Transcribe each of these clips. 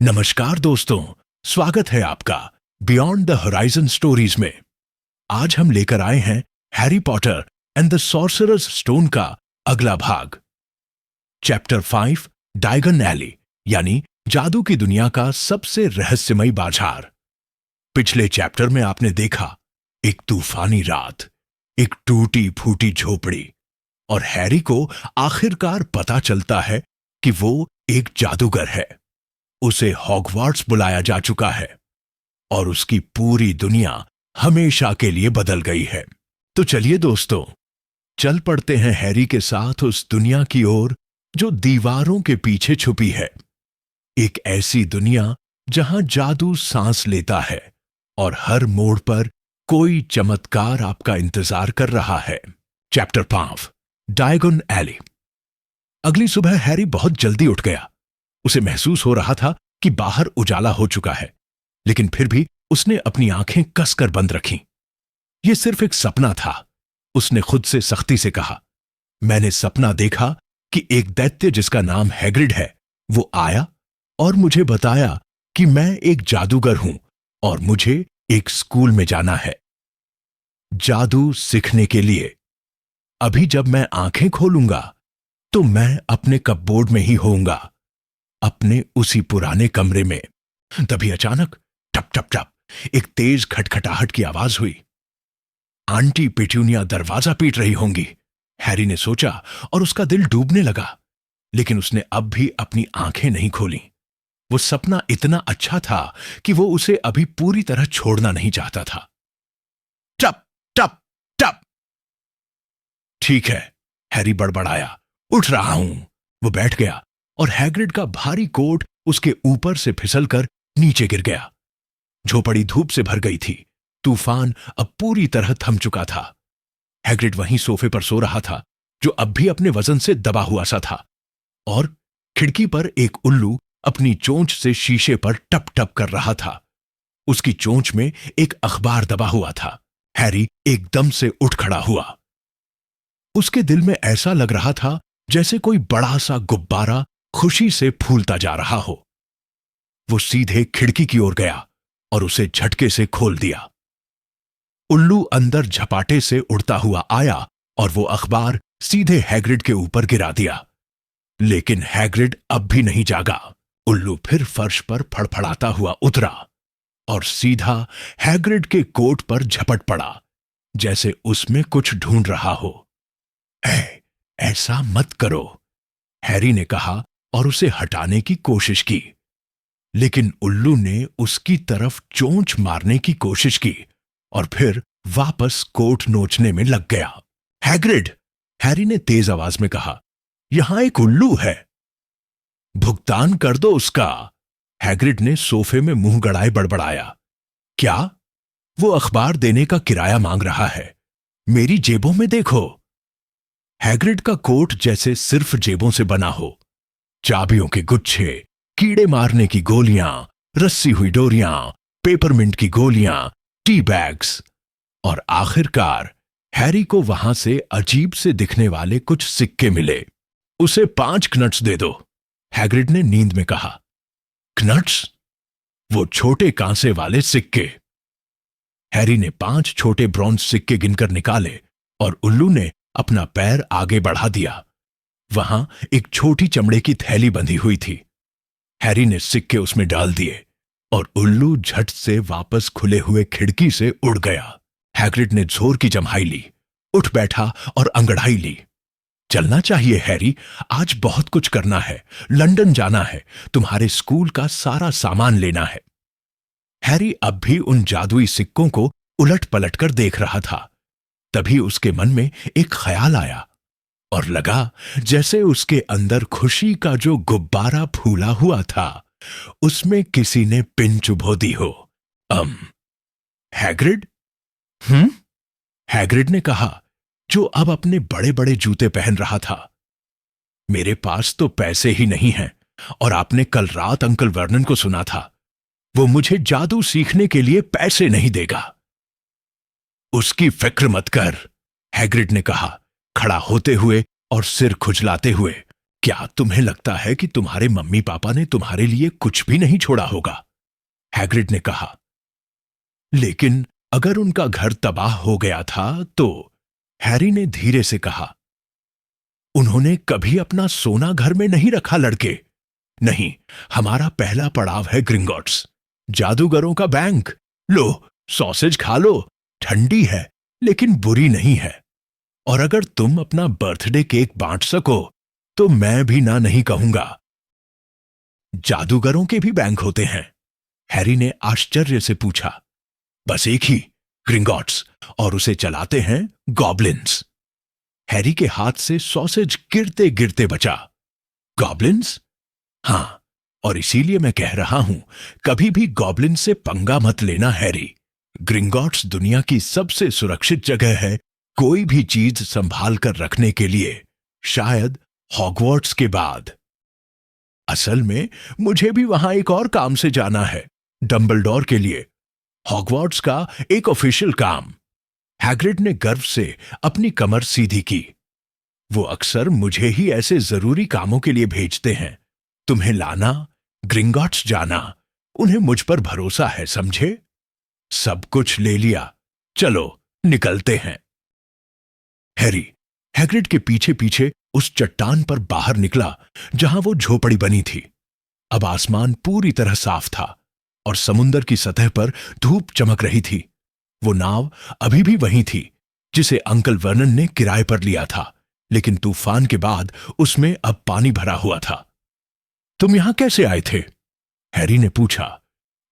नमस्कार दोस्तों, स्वागत है आपका बियॉन्ड द होराइजन स्टोरीज में। आज हम लेकर आए हैं Harry Potter and the sorcerers stone का अगला भाग, चैप्टर 5 डायगन एली, यानी जादू की दुनिया का सबसे रहस्यमयी बाजार। पिछले चैप्टर में आपने देखा एक तूफानी रात, एक टूटी फूटी झोपड़ी, और हैरी को आखिरकार पता चलता है कि वो एक जादूगर है। उसे हॉगवार्ट्स बुलाया जा चुका है और उसकी पूरी दुनिया हमेशा के लिए बदल गई है। तो चलिए दोस्तों, चल पड़ते हैं हैरी के साथ उस दुनिया की ओर जो दीवारों के पीछे छुपी है। एक ऐसी दुनिया जहां जादू सांस लेता है और हर मोड़ पर कोई चमत्कार आपका इंतजार कर रहा है। Chapter 5 Diagon Alley. अगली सुबह हैरी बहुत जल्दी उठ गया। उसे महसूस हो रहा था कि बाहर उजाला हो चुका है, लेकिन फिर भी उसने अपनी आंखें कसकर बंद रखीं। यह सिर्फ एक सपना था, उसने खुद से सख्ती से कहा। मैंने सपना देखा कि एक दैत्य जिसका नाम हैग्रिड है, वो आया और मुझे बताया कि मैं एक जादूगर हूं और मुझे एक स्कूल में जाना है, जादू सीखने के लिए। अभी जब मैं आंखें खोलूंगा तो मैं अपने कपबोर्ड में ही होऊंगा, अपने उसी पुराने कमरे में। तभी अचानक टप टप टप एक तेज खटखटाहट की आवाज हुई। आंटी पेट्यूनिया दरवाजा पीट रही होंगी, हैरी ने सोचा, और उसका दिल डूबने लगा। लेकिन उसने अब भी अपनी आंखें नहीं खोली। वो सपना इतना अच्छा था कि वो उसे अभी पूरी तरह छोड़ना नहीं चाहता था। टप टप टप। ठीक है, हैरी बड़बड़ाया, उठ रहा हूं। वो बैठ गया और हैग्रिड का भारी कोट उसके ऊपर से फिसलकर नीचे गिर गया। झोपड़ी धूप से भर गई थी। तूफान अब पूरी तरह थम चुका था। हैग्रिड वहीं सोफे पर सो रहा था, जो अब भी अपने वजन से दबा हुआ सा था, और खिड़की पर एक उल्लू अपनी चोंच से शीशे पर टप टप कर रहा था। उसकी चोंच में एक अखबार दबा हुआ था। हैरी एकदम से उठ खड़ा हुआ। उसके दिल में ऐसा लग रहा था जैसे कोई बड़ा सा गुब्बारा खुशी से फूलता जा रहा हो। वो सीधे खिड़की की ओर गया और उसे झटके से खोल दिया। उल्लू अंदर झपाटे से उड़ता हुआ आया और वो अखबार सीधे हैग्रिड के ऊपर गिरा दिया। लेकिन हैग्रिड अब भी नहीं जागा। उल्लू फिर फर्श पर फड़फड़ाता हुआ उतरा और सीधा हैग्रिड के कोट पर झपट पड़ा, जैसे उसमें कुछ ढूंढ रहा हो। ऐसा मत करो, हैरी ने कहा और उसे हटाने की कोशिश की। लेकिन उल्लू ने उसकी तरफ चोंच मारने की कोशिश की और फिर वापस कोट नोचने में लग गया। हैग्रिड, हैरी ने तेज आवाज में कहा, यहां एक उल्लू है, भुगतान कर दो उसका। हैग्रिड ने सोफे में मुंह गड़ाए बड़बड़ाया, क्या? वो अखबार देने का किराया मांग रहा है। मेरी जेबों में देखो। हैग्रिड का कोट जैसे सिर्फ जेबों से बना हो। चाबियों के गुच्छे, कीड़े मारने की गोलियां, रस्सी हुई डोरियां, पेपरमिंट की गोलियां, टी बैग्स, और आखिरकार हैरी को वहां से अजीब से दिखने वाले कुछ सिक्के मिले। उसे 5 कनट्स दे दो, हैग्रिड ने नींद में कहा। कनट्स? वो छोटे कांसे वाले सिक्के। हैरी ने 5 छोटे ब्रॉन्ज सिक्के गिनकर निकाले और उल्लू ने अपना पैर आगे बढ़ा दिया। वहां एक छोटी चमड़े की थैली बंधी हुई थी। हैरी ने सिक्के उसमें डाल दिए और उल्लू झट से वापस खुले हुए खिड़की से उड़ गया। हैग्रिड ने जोर की जम्हाई ली, उठ बैठा और अंगड़ाई ली। चलना चाहिए हैरी, आज बहुत कुछ करना है। लंदन जाना है, तुम्हारे स्कूल का सारा सामान लेना है। हैरी अब भी उन जादुई सिक्कों को उलट पलट कर देख रहा था। तभी उसके मन में एक ख्याल आया और लगा जैसे उसके अंदर खुशी का जो गुब्बारा फूला हुआ था, उसमें किसी ने पिन चुभो दी हो। हैग्रिड? हैग्रिड ने कहा, जो अब अपने बड़े बड़े जूते पहन रहा था। मेरे पास तो पैसे ही नहीं हैं, और आपने कल रात अंकल वर्नन को सुना था, वो मुझे जादू सीखने के लिए पैसे नहीं देगा। उसकी फिक्र मत कर, हैग्रिड ने कहा, खड़ा होते हुए और सिर खुजलाते हुए। क्या तुम्हें लगता है कि तुम्हारे मम्मी पापा ने तुम्हारे लिए कुछ भी नहीं छोड़ा होगा? हैग्रिड ने कहा। लेकिन अगर उनका घर तबाह हो गया था तो, हैरी ने धीरे से कहा। उन्होंने कभी अपना सोना घर में नहीं रखा लड़के। नहीं, हमारा पहला पड़ाव है ग्रिंगॉट्स, जादूगरों का बैंक। लो, सॉसेज खा लो, ठंडी है लेकिन बुरी नहीं है। और अगर तुम अपना बर्थडे केक बांट सको तो मैं भी ना नहीं कहूंगा। जादूगरों के भी बैंक होते हैं? हैरी ने आश्चर्य से पूछा। बस एक ही, ग्रिंगॉट्स, और उसे चलाते हैं गॉब्लिन्स। हैरी के हाथ से सॉसेज गिरते गिरते बचा। गॉब्लिन्स? हां, और इसीलिए मैं कह रहा हूं, कभी भी गॉब्लिन से पंगा मत लेना हैरी। ग्रिंगॉट्स दुनिया की सबसे सुरक्षित जगह है कोई भी चीज संभाल कर रखने के लिए, शायद हॉगवर्ट्स के बाद। असल में मुझे भी वहां एक और काम से जाना है, डंबलडोर के लिए, हॉगवर्ट्स का एक ऑफिशियल काम। हैग्रिड ने गर्व से अपनी कमर सीधी की। वो अक्सर मुझे ही ऐसे जरूरी कामों के लिए भेजते हैं। तुम्हें लाना, ग्रिंगॉट्स जाना, उन्हें मुझ पर भरोसा है, समझे? सब कुछ ले लिया, चलो निकलते हैं। हैरी हैग्रिड के पीछे पीछे उस चट्टान पर बाहर निकला जहां वो झोपड़ी बनी थी। अब आसमान पूरी तरह साफ था और समुंदर की सतह पर धूप चमक रही थी। वो नाव अभी भी वहीं थी जिसे अंकल वर्नन ने किराए पर लिया था, लेकिन तूफान के बाद उसमें अब पानी भरा हुआ था। तुम यहां कैसे आए थे? हैरी ने पूछा,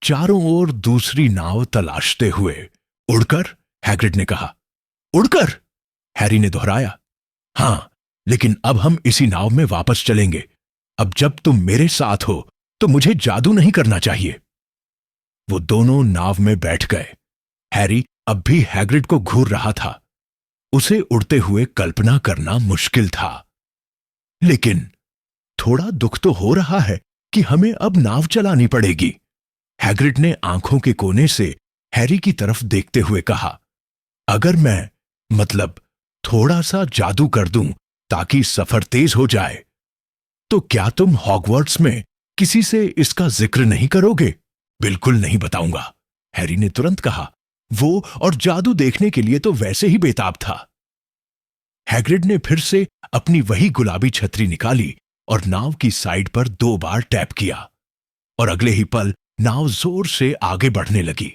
चारों ओर दूसरी नाव तलाशते हुए। उड़कर? हैग्रिड ने कहा। उड़कर? हैरी ने दोहराया। हां, लेकिन अब हम इसी नाव में वापस चलेंगे। अब जब तुम मेरे साथ हो तो मुझे जादू नहीं करना चाहिए। वो दोनों नाव में बैठ गए। हैरी अब भी हैग्रिड को घूर रहा था। उसे उड़ते हुए कल्पना करना मुश्किल था। लेकिन थोड़ा दुख तो हो रहा है कि हमें अब नाव चलानी पड़ेगी। हैग्रिड ने आंखों के कोने से हैरी की तरफ देखते हुए कहा, अगर मैं मतलब थोड़ा सा जादू कर दूं ताकि सफर तेज हो जाए, तो क्या तुम हॉगवर्ट्स में किसी से इसका जिक्र नहीं करोगे? बिल्कुल नहीं बताऊंगा, हैरी ने तुरंत कहा। वो और जादू देखने के लिए तो वैसे ही बेताब था। हैग्रिड ने फिर से अपनी वही गुलाबी छतरी निकाली और नाव की साइड पर 2 बार टैप किया, और अगले ही पल नाव जोर से आगे बढ़ने लगी,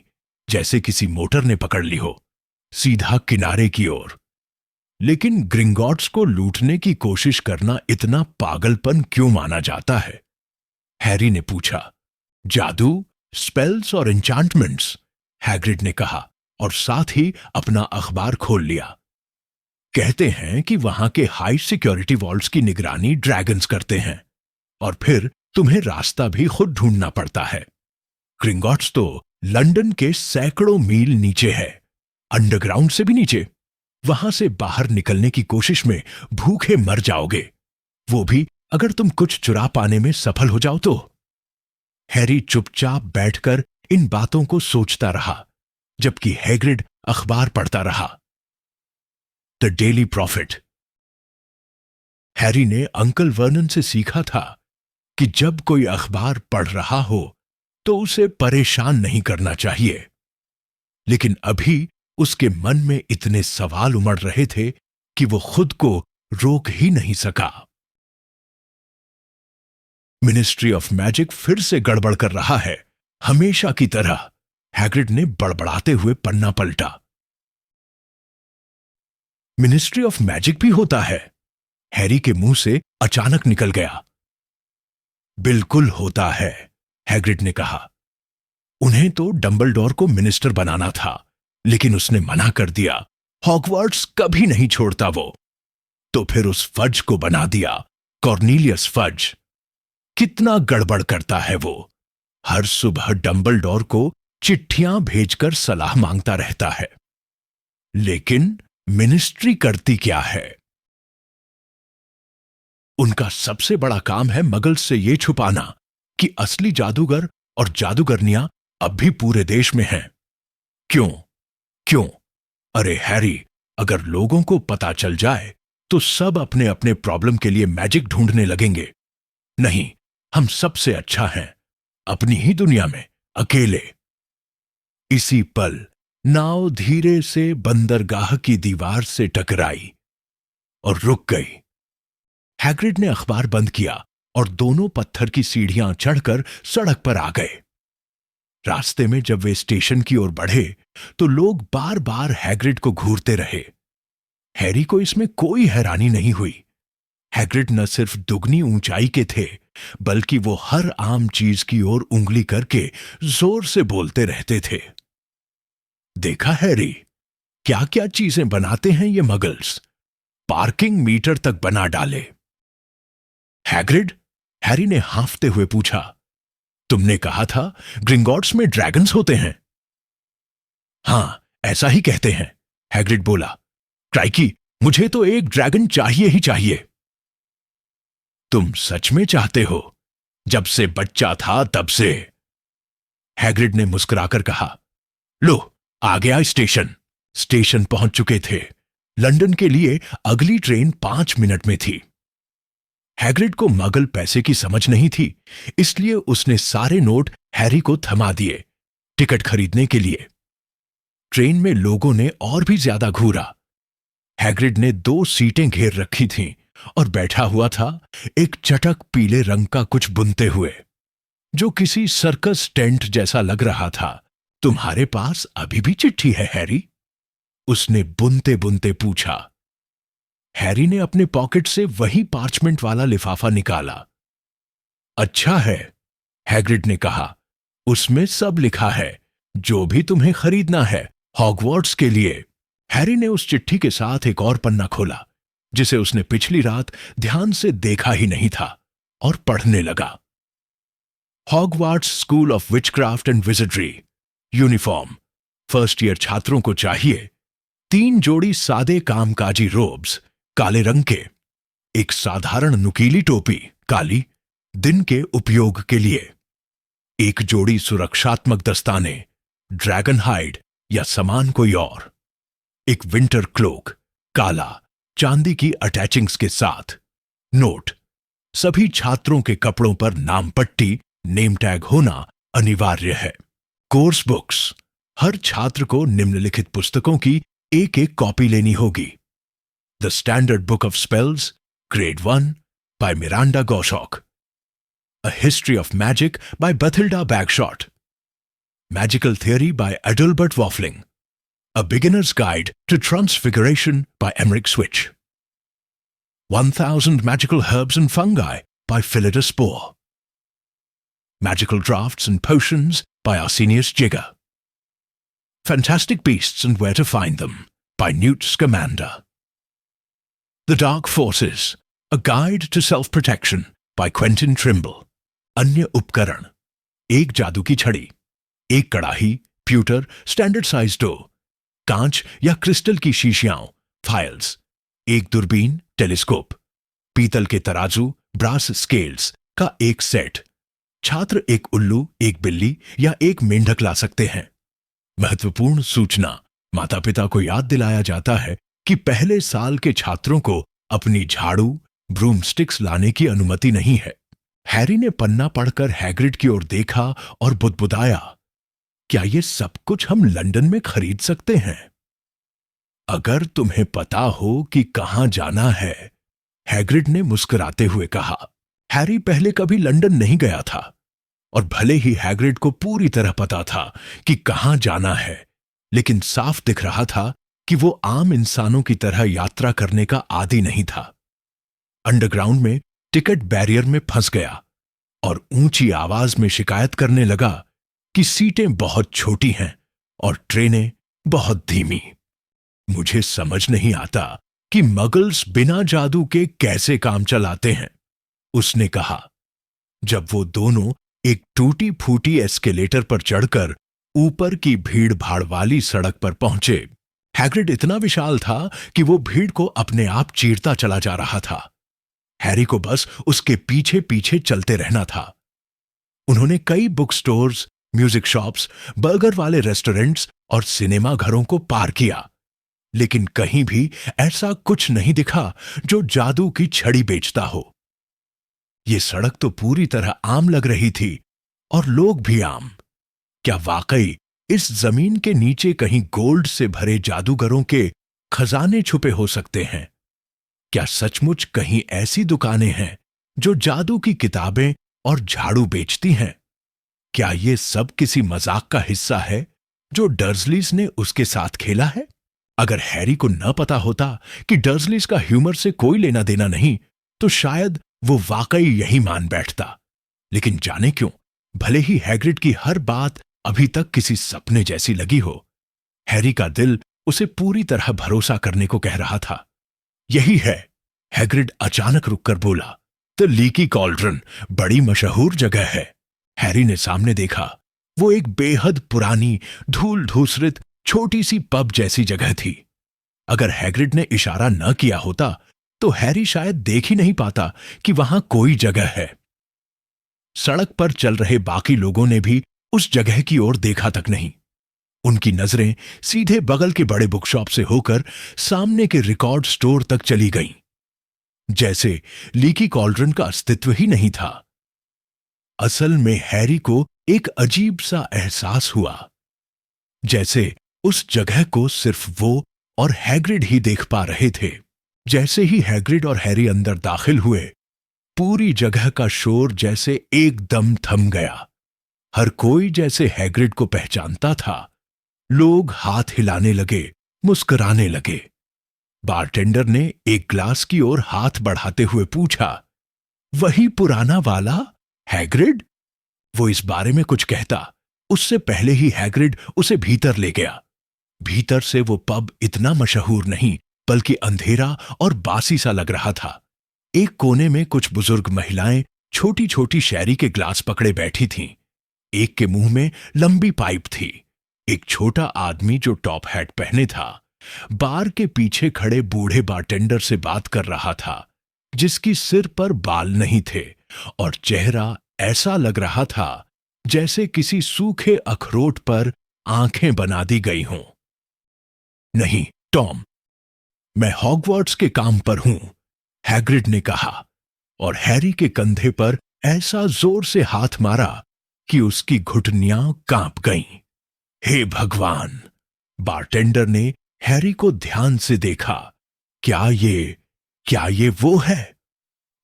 जैसे किसी मोटर ने पकड़ ली हो, सीधा किनारे की ओर। लेकिन ग्रिंगॉट्स को लूटने की कोशिश करना इतना पागलपन क्यों माना जाता है? हैरी ने पूछा। जादू, स्पेल्स और एन्चांटमेंट्स, हैग्रिड ने कहा, और साथ ही अपना अखबार खोल लिया। कहते हैं कि वहां के हाई सिक्योरिटी वॉल्स की निगरानी ड्रैगन्स करते हैं, और फिर तुम्हें रास्ता भी खुद ढूंढना पड़ता है। ग्रिंगॉट्स तो लंदन के सैकड़ों मील नीचे है, अंडरग्राउंड से भी नीचे। वहां से बाहर निकलने की कोशिश में भूखे मर जाओगे, वो भी अगर तुम कुछ चुरा पाने में सफल हो जाओ तो। हैरी चुपचाप बैठकर इन बातों को सोचता रहा, जबकि हैग्रिड अखबार पढ़ता रहा। The daily profit. हैरी ने अंकल वर्नन से सीखा था कि जब कोई अखबार पढ़ रहा हो तो उसे परेशान नहीं करना चाहिए, लेकिन अभी उसके मन में इतने सवाल उमड़ रहे थे कि वो खुद को रोक ही नहीं सका। मिनिस्ट्री ऑफ मैजिक फिर से गड़बड़ कर रहा है, हमेशा की तरह, हैग्रिड ने बड़बड़ाते हुए पन्ना पलटा। मिनिस्ट्री ऑफ मैजिक भी होता है? हैरी के मुंह से अचानक निकल गया। बिल्कुल होता है, हैग्रिड ने कहा। उन्हें तो डंबलडोर को मिनिस्टर बनाना था, लेकिन उसने मना कर दिया। हॉगवर्ट्स कभी नहीं छोड़ता वो। तो फिर उस फज को बना दिया, कॉर्नेलियस फज। कितना गड़बड़ करता है वो। हर सुबह डंबलडोर को चिट्ठियां भेजकर सलाह मांगता रहता है। लेकिन मिनिस्ट्री करती क्या है? उनका सबसे बड़ा काम है मगल्स से ये छुपाना कि असली जादूगर और जादूगरनियां अब भी पूरे देश में हैं। क्यों? क्यों? अरे हैरी, अगर लोगों को पता चल जाए तो सब अपने अपने प्रॉब्लम के लिए मैजिक ढूंढने लगेंगे। नहीं, हम सबसे अच्छा हैं अपनी ही दुनिया में, अकेले। इसी पल नाव धीरे से बंदरगाह की दीवार से टकराई और रुक गई। हैग्रिड ने अखबार बंद किया और दोनों पत्थर की सीढ़ियां चढ़कर सड़क पर आ गए। रास्ते में जब वे स्टेशन की ओर बढ़े तो लोग बार बार हैग्रिड को घूरते रहे। हैरी को इसमें कोई हैरानी नहीं हुई। हैग्रिड न सिर्फ दुगनी ऊंचाई के थे, बल्कि वो हर आम चीज की ओर उंगली करके जोर से बोलते रहते थे। देखा हैरी, क्या क्या चीजें बनाते हैं ये मगल्स। पार्किंग मीटर तक बना डाले। हैग्रिड, हैरी ने हांफते हुए पूछा, तुमने कहा था ग्रिंगॉट्स में ड्रैगन्स होते हैं। हां, ऐसा ही कहते हैं, हैग्रिड बोला। क्राइकी, मुझे तो एक ड्रैगन चाहिए ही चाहिए। तुम सच में चाहते हो? जब से बच्चा था तब से, हैग्रिड ने मुस्कुराकर कहा। लो, आ गया स्टेशन। स्टेशन पहुंच चुके थे। लंदन के लिए अगली ट्रेन 5 मिनट में थी। हैग्रिड को मगल पैसे की समझ नहीं थी, इसलिए उसने सारे नोट हैरी को थमा दिए टिकट खरीदने के लिए। ट्रेन में लोगों ने और भी ज्यादा घूरा। हैग्रिड ने 2 सीटें घेर रखी थीं और बैठा हुआ था एक चटक पीले रंग का कुछ बुनते हुए, जो किसी सर्कस टेंट जैसा लग रहा था। तुम्हारे पास अभी भी चिट्ठी है हैरी? उसने बुनते बुनते पूछा। हैरी ने अपने पॉकेट से वही पार्चमेंट वाला लिफाफा निकाला। अच्छा है, हैग्रिड ने कहा, उसमें सब लिखा है जो भी तुम्हें खरीदना है हॉगवर्ट्स के लिए। हैरी ने उस चिट्ठी के साथ एक और पन्ना खोला, जिसे उसने पिछली रात ध्यान से देखा ही नहीं था, और पढ़ने लगा। Hogwarts school of witchcraft and wizardry, uniform. First year छात्रों को चाहिए 3 जोड़ी सादे कामकाजी रोब्स, काले रंग के। एक साधारण नुकीली टोपी, काली, दिन के उपयोग के लिए। एक जोड़ी सुरक्षात्मक दस्ताने, ड्रैगन हाइड या समान कोई और। एक विंटर क्लोक, काला, चांदी की अटैचिंग्स के साथ। नोट: सभी छात्रों के कपड़ों पर नाम पट्टी, नेम टैग होना अनिवार्य है। कोर्स बुक्स: हर छात्र को निम्नलिखित पुस्तकों की एक कॉपी लेनी होगी। The standard book of spells, grade 1 by Miranda Goshawk. A History of Magic by Bathilda Bagshot. Magical Theory by Adalbert Waffling. A Beginner's Guide to Transfiguration by Emmerich Switch. 1000 Magical Herbs and Fungi by Philida Spore. Magical Drafts and Potions by Arsenius Jigger. Fantastic Beasts and Where to Find Them by Newt Scamander. The Dark Forces, A Guide to Self-Protection by Quentin Trimble. अन्य उपकरण: एक जादू की छड़ी, एक कड़ाही, pewter, standard size dough, कांच या क्रिस्टल की शीशियां, फाइल्स, एक दूरबीन, टेलीस्कोप, पीतल के तराजू, ब्रास स्केल्स का एक सेट। छात्र एक उल्लू, एक बिल्ली या एक मेंढक ला सकते हैं। महत्वपूर्ण सूचना: माता पिता को याद दिलाया जाता है कि पहले साल के छात्रों को अपनी झाड़ू, ब्रूमस्टिक्स लाने की अनुमति नहीं है। हैरी ने पन्ना पढ़कर हैग्रिड की ओर देखा और बुदबुदाया, क्या ये सब कुछ हम लंदन में खरीद सकते हैं? अगर तुम्हें पता हो कि कहां जाना है, हैग्रिड ने मुस्कुराते हुए कहा। हैरी पहले कभी लंदन नहीं गया था, और भले ही हैग्रिड को पूरी तरह पता था कि कहां जाना है, लेकिन साफ दिख रहा था कि वो आम इंसानों की तरह यात्रा करने का आदी नहीं था। अंडरग्राउंड में टिकट बैरियर में फंस गया और ऊंची आवाज में शिकायत करने लगा कि सीटें बहुत छोटी हैं और ट्रेनें बहुत धीमी। मुझे समझ नहीं आता कि मगल्स बिना जादू के कैसे काम चलाते हैं, उसने कहा। जब वो दोनों एक टूटी फूटी एस्केलेटर पर चढ़कर ऊपर की भीड़ भाड़ वाली सड़क पर पहुंचे, हैग्रिड इतना विशाल था कि वो भीड़ को अपने आप चीरता चला जा रहा था। हैरी को बस उसके पीछे पीछे चलते रहना था। उन्होंने कई book stores, music shops, burger वाले रेस्टोरेंट्स और सिनेमा घरों को पार किया, लेकिन कहीं भी ऐसा कुछ नहीं दिखा जो जादू की छड़ी बेचता हो। ये सड़क तो पूरी तरह आम लग रही थी और लोग भी आम। क्या वाकई इस जमीन के नीचे कहीं गोल्ड से भरे जादूगरों के खजाने छुपे हो सकते हैं? क्या सचमुच कहीं ऐसी दुकानें हैं जो जादू की किताबें और झाड़ू बेचती हैं? क्या ये सब किसी मजाक का हिस्सा है जो डर्सलीज ने उसके साथ खेला है? अगर हैरी को न पता होता कि डर्सलीज का ह्यूमर से कोई लेना देना नहीं, तो शायद वो वाकई यही मान बैठता। लेकिन जाने क्यों, भले ही हैग्रिड की हर बात अभी तक किसी सपने जैसी लगी हो, हैरी का दिल उसे पूरी तरह भरोसा करने को कह रहा था। यही है, हैग्रिड अचानक रुककर बोला। द लीकी कॉल्ड्रन बड़ी मशहूर जगह है। हैरी ने सामने देखा। वो एक बेहद पुरानी, धूल धूसरित छोटी सी पब जैसी जगह थी। अगर हैग्रिड ने इशारा न किया होता तो हैरी शायद देख ही नहीं पाता कि वहां कोई जगह है। सड़क पर चल रहे बाकी लोगों ने भी उस जगह की ओर देखा तक नहीं। उनकी नजरें सीधे बगल के बड़े बुकशॉप से होकर सामने के रिकॉर्ड स्टोर तक चली गईं, जैसे लीकी कॉल्ड्रन का अस्तित्व ही नहीं था। असल में हैरी को एक अजीब सा एहसास हुआ, जैसे उस जगह को सिर्फ वो और हैग्रिड ही देख पा रहे थे। जैसे ही हैग्रिड और हैरी अंदर दाखिल हुए, पूरी जगह का शोर जैसे एकदम थम गया। हर कोई जैसे हैग्रिड को पहचानता था। लोग हाथ हिलाने लगे, मुस्कुराने लगे। बारटेंडर ने एक ग्लास की ओर हाथ बढ़ाते हुए पूछा, वही पुराना वाला हैग्रिड? वो इस बारे में कुछ कहता, उससे पहले ही हैग्रिड उसे भीतर ले गया। भीतर से वो पब इतना मशहूर नहीं, बल्कि अंधेरा और बासी सा लग रहा था। एक कोने में कुछ बुजुर्ग महिलाएं छोटी छोटी शैरी के ग्लास पकड़े बैठी थीं। एक के मुंह में लंबी पाइप थी। एक छोटा आदमी जो टॉप हैट पहने था, बार के पीछे खड़े बूढ़े बारटेंडर से बात कर रहा था, जिसकी सिर पर बाल नहीं थे और चेहरा ऐसा लग रहा था जैसे किसी सूखे अखरोट पर आंखें बना दी गई हों। नहीं टॉम, मैं हॉगवर्ट्स के काम पर हूं, हैग्रिड ने कहा, और हैरी के कंधे पर ऐसा जोर से हाथ मारा कि उसकी घुटनियां कांप गईं। हे भगवान! बारटेंडर ने हैरी को ध्यान से देखा। क्या ये वो है?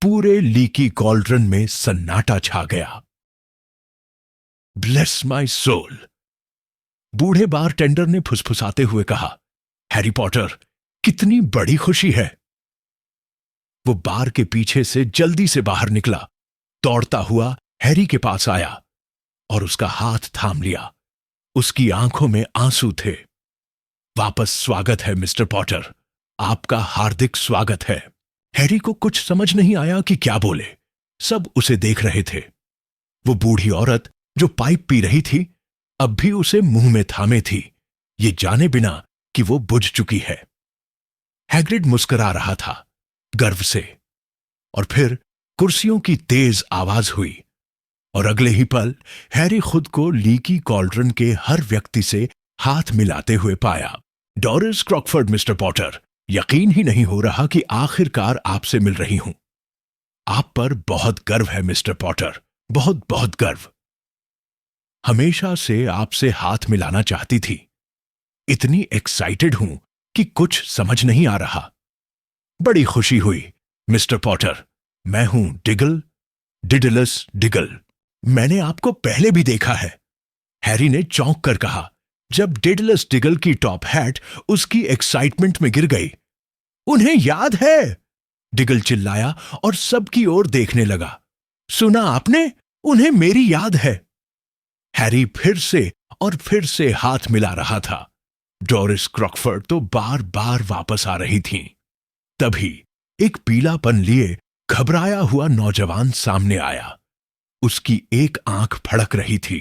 पूरे लीकी कॉल्ड्रन में सन्नाटा छा गया। Bless my soul! बूढ़े बारटेंडर ने फुसफुसाते हुए कहा, हैरी पॉटर, कितनी बड़ी खुशी है। वो बार के पीछे से जल्दी से बाहर निकला, दौड़ता हुआ हैरी के पास आया और उसका हाथ थाम लिया। उसकी आंखों में आंसू थे। वापस स्वागत है मिस्टर पॉटर, आपका हार्दिक स्वागत है। हैरी को कुछ समझ नहीं आया कि क्या बोले। सब उसे देख रहे थे। वो बूढ़ी औरत जो पाइप पी रही थी, अब भी उसे मुंह में थामे थी, ये जाने बिना कि वो बुझ चुकी है। हैग्रिड मुस्कुरा रहा था, गर्व से, और फिर कुर्सियों की तेज आवाज हुई और अगले ही पल हैरी खुद को लीकी कॉल्ड्रन के हर व्यक्ति से हाथ मिलाते हुए पाया। डोरिस क्रॉकफोर्ड मिस्टर पॉटर, यकीन ही नहीं हो रहा कि आखिरकार आपसे मिल रही हूं। आप पर बहुत गर्व है मिस्टर पॉटर, बहुत बहुत गर्व। हमेशा से आपसे हाथ मिलाना चाहती थी। इतनी एक्साइटेड हूं कि कुछ समझ नहीं आ रहा। बड़ी खुशी हुई मिस्टर पॉटर। मैं हूं डिगल, डिडलस डिगल। मैंने आपको पहले भी देखा है, हैरी ने चौंक कर कहा, जब डिडलस डिगल की टॉप हैट उसकी एक्साइटमेंट में गिर गई। उन्हें याद है, डिगल चिल्लाया और सबकी ओर देखने लगा। सुना आपने? उन्हें मेरी याद है। हैरी फिर से और फिर से हाथ मिला रहा था। डोरिस क्रॉकफोर्ड तो बार बार वापस आ रही थीं। तभी एक पीलापन लिए घबराया हुआ नौजवान सामने आया। उसकी एक आंख फड़क रही थी।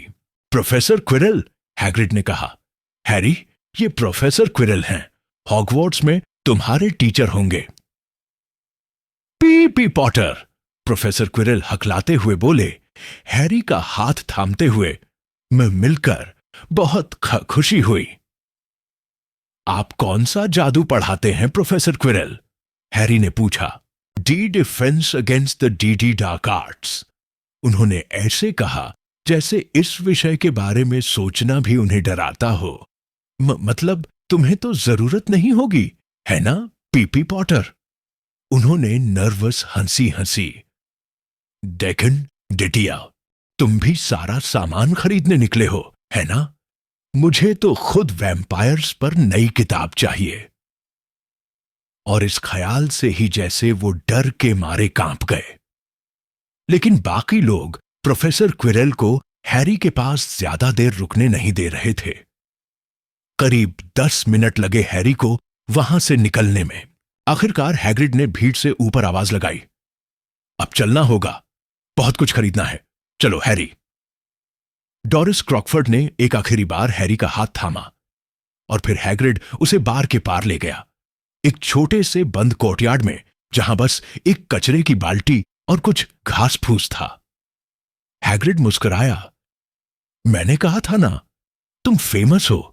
प्रोफेसर क्विरल, हैग्रिड ने कहा। हैरी, ये प्रोफेसर क्विरल हैं। हॉगवर्ट्स में तुम्हारे टीचर होंगे। P P Potter, professor Quirrell हकलाते हुए बोले, हैरी का हाथ थामते हुए। मैं मिलकर बहुत खुशी हुई। आप कौन सा जादू पढ़ाते हैं प्रोफेसर क्विरल? हैरी ने पूछा। D defence against the D dark arts. उन्होंने ऐसे कहा जैसे इस विषय के बारे में सोचना भी उन्हें डराता हो। मतलब तुम्हें तो जरूरत नहीं होगी, है ना पीपी पॉटर? उन्होंने नर्वस हंसी हंसी। डेकन डिटिया, तुम भी सारा सामान खरीदने निकले हो, है ना? मुझे तो खुद वैम्पायर्स पर नई किताब चाहिए। और इस ख्याल से ही जैसे वो डर के मारे कांप गए। लेकिन बाकी लोग प्रोफेसर क्विरल को हैरी के पास ज्यादा देर रुकने नहीं दे रहे थे। करीब 10 मिनट लगे हैरी को वहां से निकलने में। आखिरकार हैग्रिड ने भीड़ से ऊपर आवाज लगाई, अब चलना होगा, बहुत कुछ खरीदना है, चलो हैरी। डोरिस क्रॉकफोर्ड ने एक आखिरी बार हैरी का हाथ थामा और फिर हैग्रिड उसे बार के पार ले गया, एक छोटे से बंद कोर्टयार्ड में जहां बस एक कचरे की बाल्टी और कुछ घास फूस था। हैग्रिड मुस्कुराया। मैंने कहा था ना, तुम फेमस हो।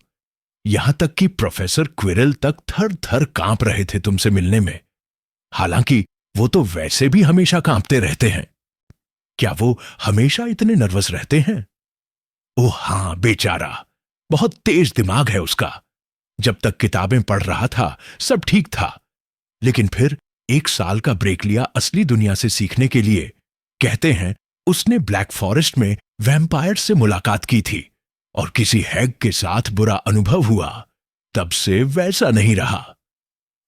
यहां तक कि प्रोफेसर क्विरल तक थर थर कांप रहे थे तुमसे मिलने में। हालांकि वो तो वैसे भी हमेशा कांपते रहते हैं। क्या वो हमेशा इतने नर्वस रहते हैं? ओह हां, बेचारा, बहुत तेज दिमाग है उसका। जब तक किताबें पढ़ रहा था सब ठीक था, लेकिन फिर 1 साल का ब्रेक लिया असली दुनिया से सीखने के लिए। कहते हैं उसने ब्लैक फॉरेस्ट में वैम्पायर से मुलाकात की थी और किसी हैग के साथ बुरा अनुभव हुआ। तब से वैसा नहीं रहा।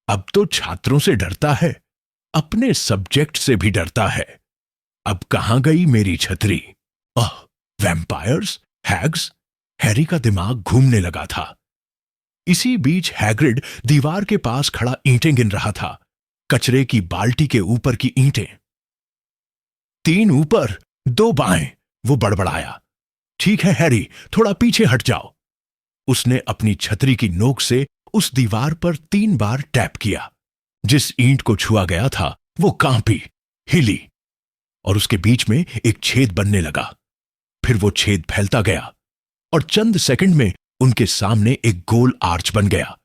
अब तो छात्रों से डरता है, अपने सब्जेक्ट से भी डरता है। अब कहां गई मेरी छतरी? ओह, वैम्पायर्स, हैग्स। हैरी का दिमाग घूमने लगा था। इसी बीच हैग्रिड दीवार के पास खड़ा ईंटें गिन रहा था, कचरे की बाल्टी के ऊपर की ईंटें। 3 ऊपर 2 बाएं, वो बड़बड़ाया। ठीक है हैरी, थोड़ा पीछे हट जाओ। उसने अपनी छतरी की नोक से उस दीवार पर 3 बार टैप किया। जिस ईंट को छुआ गया था वो कांपी, हिली और उसके बीच में एक छेद बनने लगा। फिर वो छेद फैलता गया और चंद सेकंड में उनके सामने एक गोल आर्च बन गया,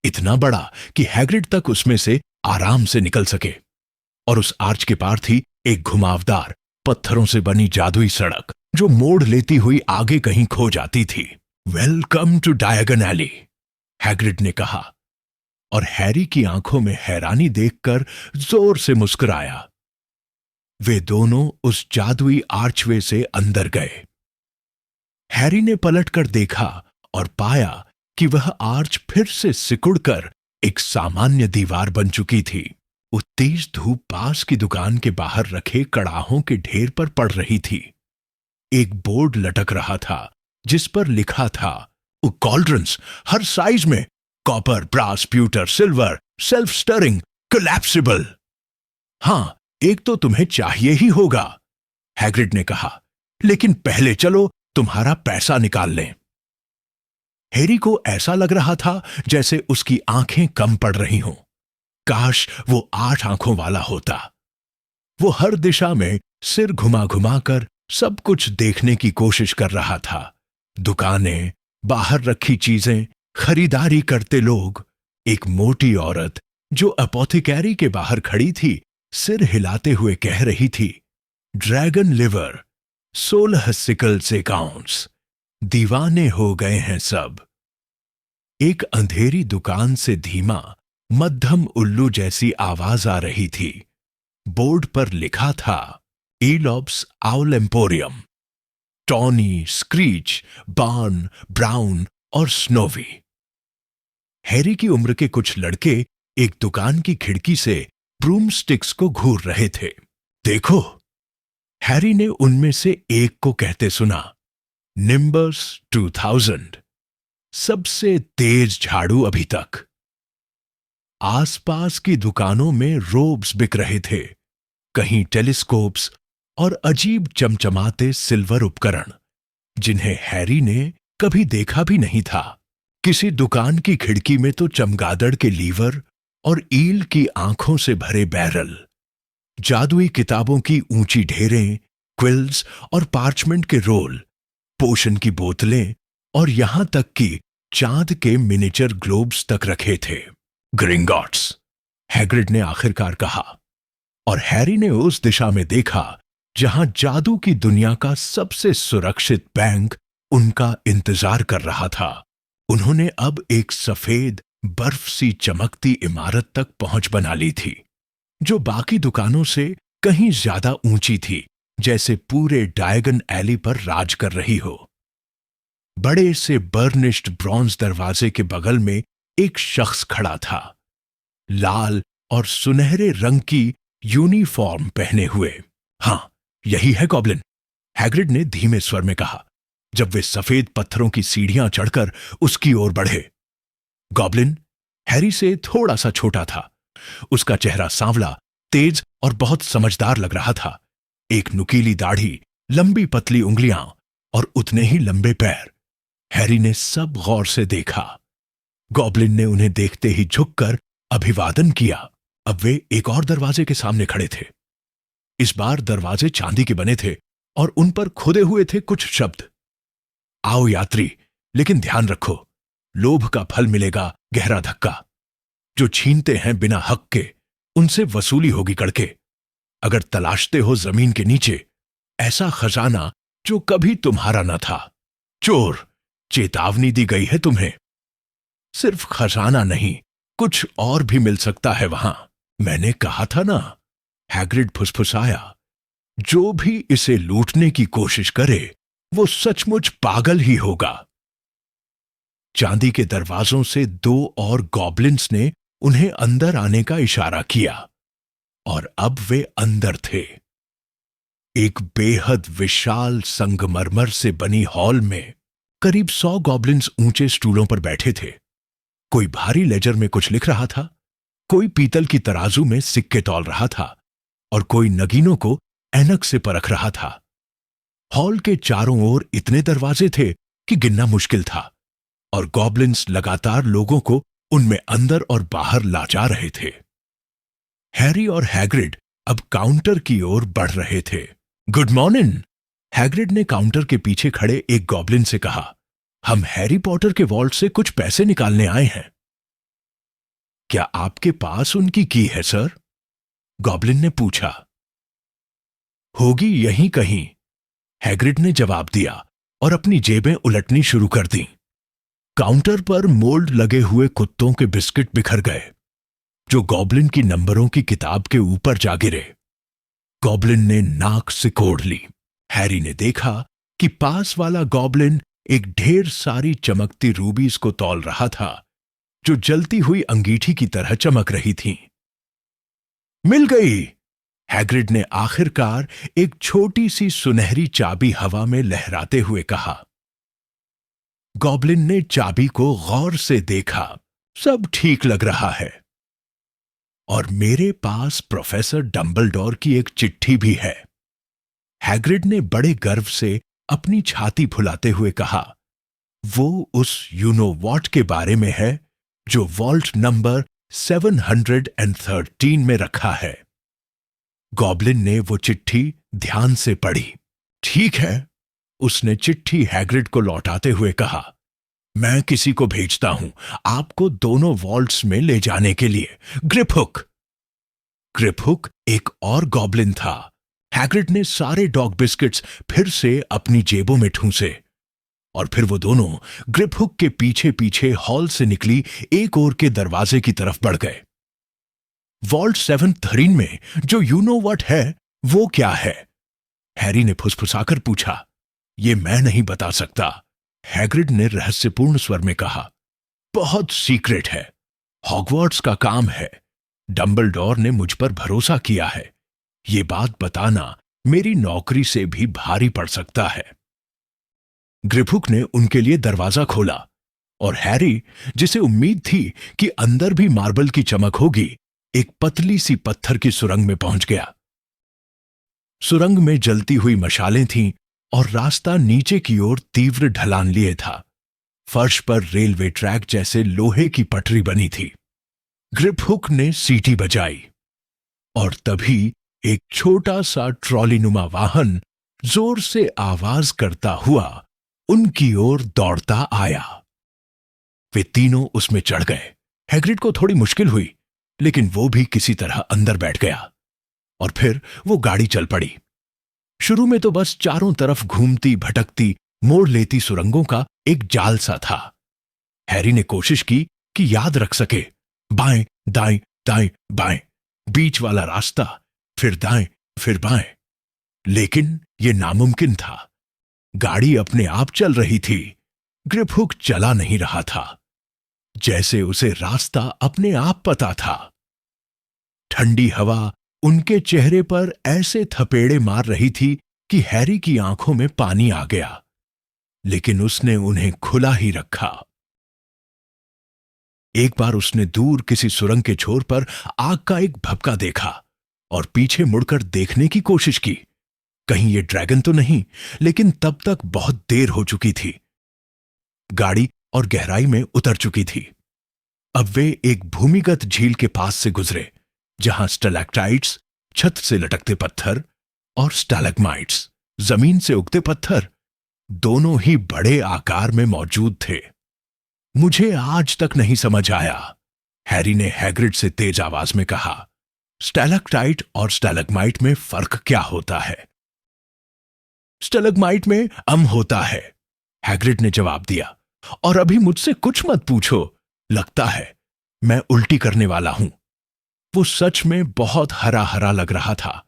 इतना बड़ा कि हैग्रिड तक उसमें से आराम से निकल सके। और उस आर्च के पार थी एक घुमावदार पत्थरों से बनी जादुई सड़क जो मोड़ लेती हुई आगे कहीं खो जाती थी। Welcome to Diagon Alley, Hagrid ने कहा और हैरी की आंखों में हैरानी देखकर जोर से मुस्कुराया। वे दोनों उस जादुई आर्चवे से अंदर गए। हैरी ने पलटकर देखा और पाया कि वह आर्च फिर से सिकुड़कर एक सामान्य दीवार बन चुकी थी। वो तेज धूप पास की दुकान के बाहर रखे कड़ाहों के ढेर पर पड़ रही थी। एक बोर्ड लटक रहा था जिस पर लिखा था कॉल्ड्रन्स हर साइज में, copper, brass, pewter, silver, self stirring, collapsible. हां, एक तो तुम्हें चाहिए ही होगा, हैग्रिड ने कहा, लेकिन पहले चलो तुम्हारा पैसा निकाल लें। हैरी को ऐसा लग रहा था जैसे उसकी आंखें कम पड़ रही हों। काश वो 8 आंखों वाला होता। वो हर दिशा में सिर घुमा घुमा कर सब कुछ देखने की कोशिश कर रहा था। दुकानें, बाहर रखी चीजें, खरीदारी करते लोग। एक मोटी औरत जो अपोथिकैरी के बाहर खड़ी थी, सिर हिलाते हुए कह रही थी, ड्रैगन लिवर, 16 सिकल से काउंट्स, दीवाने हो गए हैं सब। एक अंधेरी दुकान से धीमा मध्यम उल्लू जैसी आवाज आ रही थी। बोर्ड पर लिखा था Eeylops owl emporium, tawny, screech, barn, brown और स्नोवी। हैरी की उम्र के कुछ लड़के एक दुकान की खिड़की से ब्रूमस्टिक्स को घूर रहे थे। देखो, हैरी ने उनमें से एक को कहते सुना, निम्बस 2000, सबसे तेज झाड़ू अभी तक। आसपास की दुकानों में रोब्स बिक रहे थे, कहीं टेलीस्कोप्स और अजीब चमचमाते सिल्वर उपकरण जिन्हें हैरी ने कभी देखा भी नहीं था। किसी दुकान की खिड़की में तो चमगादड़ के लीवर और ईल की आंखों से भरे बैरल, जादुई किताबों की ऊंची ढेरें, क्विल्स और पार्चमेंट के रोल, पोशन की बोतलें और यहां तक कि चांद के मिनिएचर ग्लोब्स तक रखे थे। ग्रिंगॉट्स, हैग्रिड ने आखिरकार कहा, और हैरी ने उस दिशा में देखा जहां जादू की दुनिया का सबसे सुरक्षित बैंक उनका इंतजार कर रहा था। उन्होंने अब एक सफेद बर्फ सी चमकती इमारत तक पहुंच बना ली थी, जो बाकी दुकानों से कहीं ज्यादा ऊंची थी, जैसे पूरे डायगन एली पर राज कर रही हो। बड़े से बर्निश्ड ब्रॉन्ज दरवाजे के बगल में एक शख्स खड़ा था, लाल और सुनहरे रंग की यूनिफॉर्म पहने हुए। हां, यही है गॉब्लिन, हैग्रिड ने धीमे स्वर में कहा, जब वे सफेद पत्थरों की सीढ़ियां चढ़कर उसकी ओर बढ़े। गॉब्लिन हैरी से थोड़ा सा छोटा था। उसका चेहरा सांवला, तेज और बहुत समझदार लग रहा था। एक नुकीली दाढ़ी, लंबी पतली उंगलियां और उतने ही लंबे पैर। हैरी ने सब गौर से देखा। गॉब्लिन ने उन्हें देखते ही झुककर अभिवादन किया। अब वे एक और दरवाजे के सामने खड़े थे। इस बार दरवाजे चांदी के बने थे और उन पर खुदे हुए थे कुछ शब्द। आओ यात्री, लेकिन ध्यान रखो, लोभ का फल मिलेगा गहरा धक्का। जो छीनते हैं बिना हक के, उनसे वसूली होगी कड़के। अगर तलाशते हो जमीन के नीचे ऐसा खजाना जो कभी तुम्हारा न था, चोर, चेतावनी दी गई है तुम्हें। सिर्फ खजाना नहीं, कुछ और भी मिल सकता है वहां। मैंने कहा था ना, हैग्रिड फुसफुसाया, जो भी इसे लूटने की कोशिश करे वो सचमुच पागल ही होगा। चांदी के दरवाजों से दो और गॉब्लिन्स ने उन्हें अंदर आने का इशारा किया, और अब वे अंदर थे। एक बेहद विशाल संगमरमर से बनी हॉल में करीब 100 गॉब्लिन्स ऊंचे स्टूलों पर बैठे थे। कोई भारी लेजर में कुछ लिख रहा था, कोई पीतल की तराजू में सिक्के तौल रहा था, और कोई नगीनों को ऐनक से परख रहा था। हॉल के चारों ओर इतने दरवाजे थे कि गिनना मुश्किल था, और गॉब्लिन्स लगातार लोगों को उनमें अंदर और बाहर ला जा रहे थे। हैरी और हैग्रिड अब काउंटर की ओर बढ़ रहे थे। गुड मॉर्निंग, हैग्रिड ने काउंटर के पीछे खड़े एक गॉब्लिन से कहा। हम हैरी पॉटर के वॉल्ट से कुछ पैसे निकालने आए हैं। क्या आपके पास उनकी की है सर? गॉब्लिन ने पूछा। होगी यहीं कहीं, हैग्रिड ने जवाब दिया और अपनी जेबें उलटनी शुरू कर दी। काउंटर पर मोल्ड लगे हुए कुत्तों के बिस्किट बिखर गए, जो गॉब्लिन की नंबरों की किताब के ऊपर जा गिरे। गॉब्लिन ने नाक सिकोड़ ली। हैरी ने देखा कि पास वाला गॉब्लिन एक ढेर सारी चमकती रूबीज को तौल रहा था, जो जलती हुई अंगीठी की तरह चमक रही थीं। मिल गई, हैग्रिड ने आखिरकार एक छोटी सी सुनहरी चाबी हवा में लहराते हुए कहा। गॉब्लिन ने चाबी को गौर से देखा। सब ठीक लग रहा है। और मेरे पास प्रोफेसर डंबलडोर की एक चिट्ठी भी है। हैग्रिड ने बड़े गर्व से अपनी छाती फुलाते हुए कहा। वो उस यू नो वॉट के बारे में है जो वॉल्ट नंबर 713 में रखा है। गॉब्लिन ने वो चिट्ठी ध्यान से पढ़ी। ठीक है, उसने चिट्ठी हैग्रिड को लौटाते हुए कहा। मैं किसी को भेजता हूं आपको दोनों वॉल्ट्स में ले जाने के लिए। ग्रिपहुक। ग्रिपहुक एक और गॉब्लिन था। हैग्रिड ने सारे डॉग बिस्किट्स फिर से अपनी जेबों में ठूंसे, और फिर वो दोनों ग्रिपहुक के पीछे पीछे हॉल से निकली एक ओर के दरवाजे की तरफ बढ़ गए। वॉल्ट 713 में जो यू नो व्हाट है वो क्या है? हैरी ने फुसफुसाकर पूछा। ये मैं नहीं बता सकता, हैग्रिड ने रहस्यपूर्ण स्वर में कहा। बहुत सीक्रेट है, हॉगवर्ट्स का काम है। डंबलडोर ने मुझ पर भरोसा किया है। ये बात बताना मेरी नौकरी से भी भारी पड़ सकता है। ग्रिपहुक ने उनके लिए दरवाजा खोला, और हैरी, जिसे उम्मीद थी कि अंदर भी मार्बल की चमक होगी, एक पतली सी पत्थर की सुरंग में पहुंच गया। सुरंग में जलती हुई मशालें थीं और रास्ता नीचे की ओर तीव्र ढलान लिए था। फर्श पर रेलवे ट्रैक जैसे लोहे की पटरी बनी थी। ग्रिपहुक ने सीटी बजाई, और तभी एक छोटा सा ट्रॉलीनुमा वाहन जोर से आवाज करता हुआ उनकी ओर दौड़ता आया। वे तीनों उसमें चढ़ गए। हैग्रिड को थोड़ी मुश्किल हुई, लेकिन वो भी किसी तरह अंदर बैठ गया और फिर वो गाड़ी चल पड़ी। शुरू में तो बस चारों तरफ घूमती भटकती मोड़ लेती सुरंगों का एक जाल सा था। हैरी ने कोशिश की कि याद रख सके, बाएं दाएं दाएं बाएं, बीच वाला रास्ता, फिर दाएं फिर बाएं, लेकिन यह नामुमकिन था। गाड़ी अपने आप चल रही थी, ग्रिप हुक चला नहीं रहा था, जैसे उसे रास्ता अपने आप पता था। ठंडी हवा उनके चेहरे पर ऐसे थपेड़े मार रही थी कि हैरी की आंखों में पानी आ गया, लेकिन उसने उन्हें खुला ही रखा। एक बार उसने दूर किसी सुरंग के छोर पर आग का एक भभका देखा और पीछे मुड़कर देखने की कोशिश की, कहीं ये ड्रैगन तो नहीं, लेकिन तब तक बहुत देर हो चुकी थी। गाड़ी और गहराई में उतर चुकी थी। अब वे एक भूमिगत झील के पास से गुजरे, जहां स्टैलेक्टाइट्स, छत से लटकते पत्थर, और स्टैलेग्माइट्स, जमीन से उगते पत्थर, दोनों ही बड़े आकार में मौजूद थे। मुझे आज तक नहीं समझ आया, हैरी ने हैग्रिड से तेज आवाज में कहा, स्टैलेक्टाइट और स्टैलेग्माइट में फर्क क्या होता है? स्टैलेग्माइट में होता है, हैग्रिड ने जवाब दिया, और अभी मुझसे कुछ मत पूछो, लगता है मैं उल्टी करने वाला हूं। वो सच में बहुत हरा हरा लग रहा था,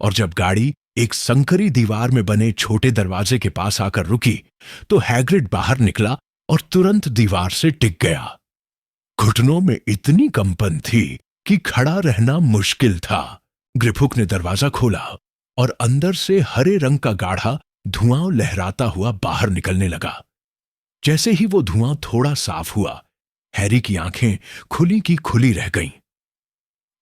और जब गाड़ी एक संकरी दीवार में बने छोटे दरवाजे के पास आकर रुकी, तो हैग्रिड बाहर निकला और तुरंत दीवार से टिक गया। घुटनों में इतनी कंपन थी कि खड़ा रहना मुश्किल था। ग्रिप हुक ने दरवाजा खोला और अंदर से हरे रंग का गाढ़ा धुआं लहराता हुआ बाहर निकलने लगा। जैसे ही वो धुआं थोड़ा साफ हुआ, हैरी की आंखें खुली की खुली रह गईं।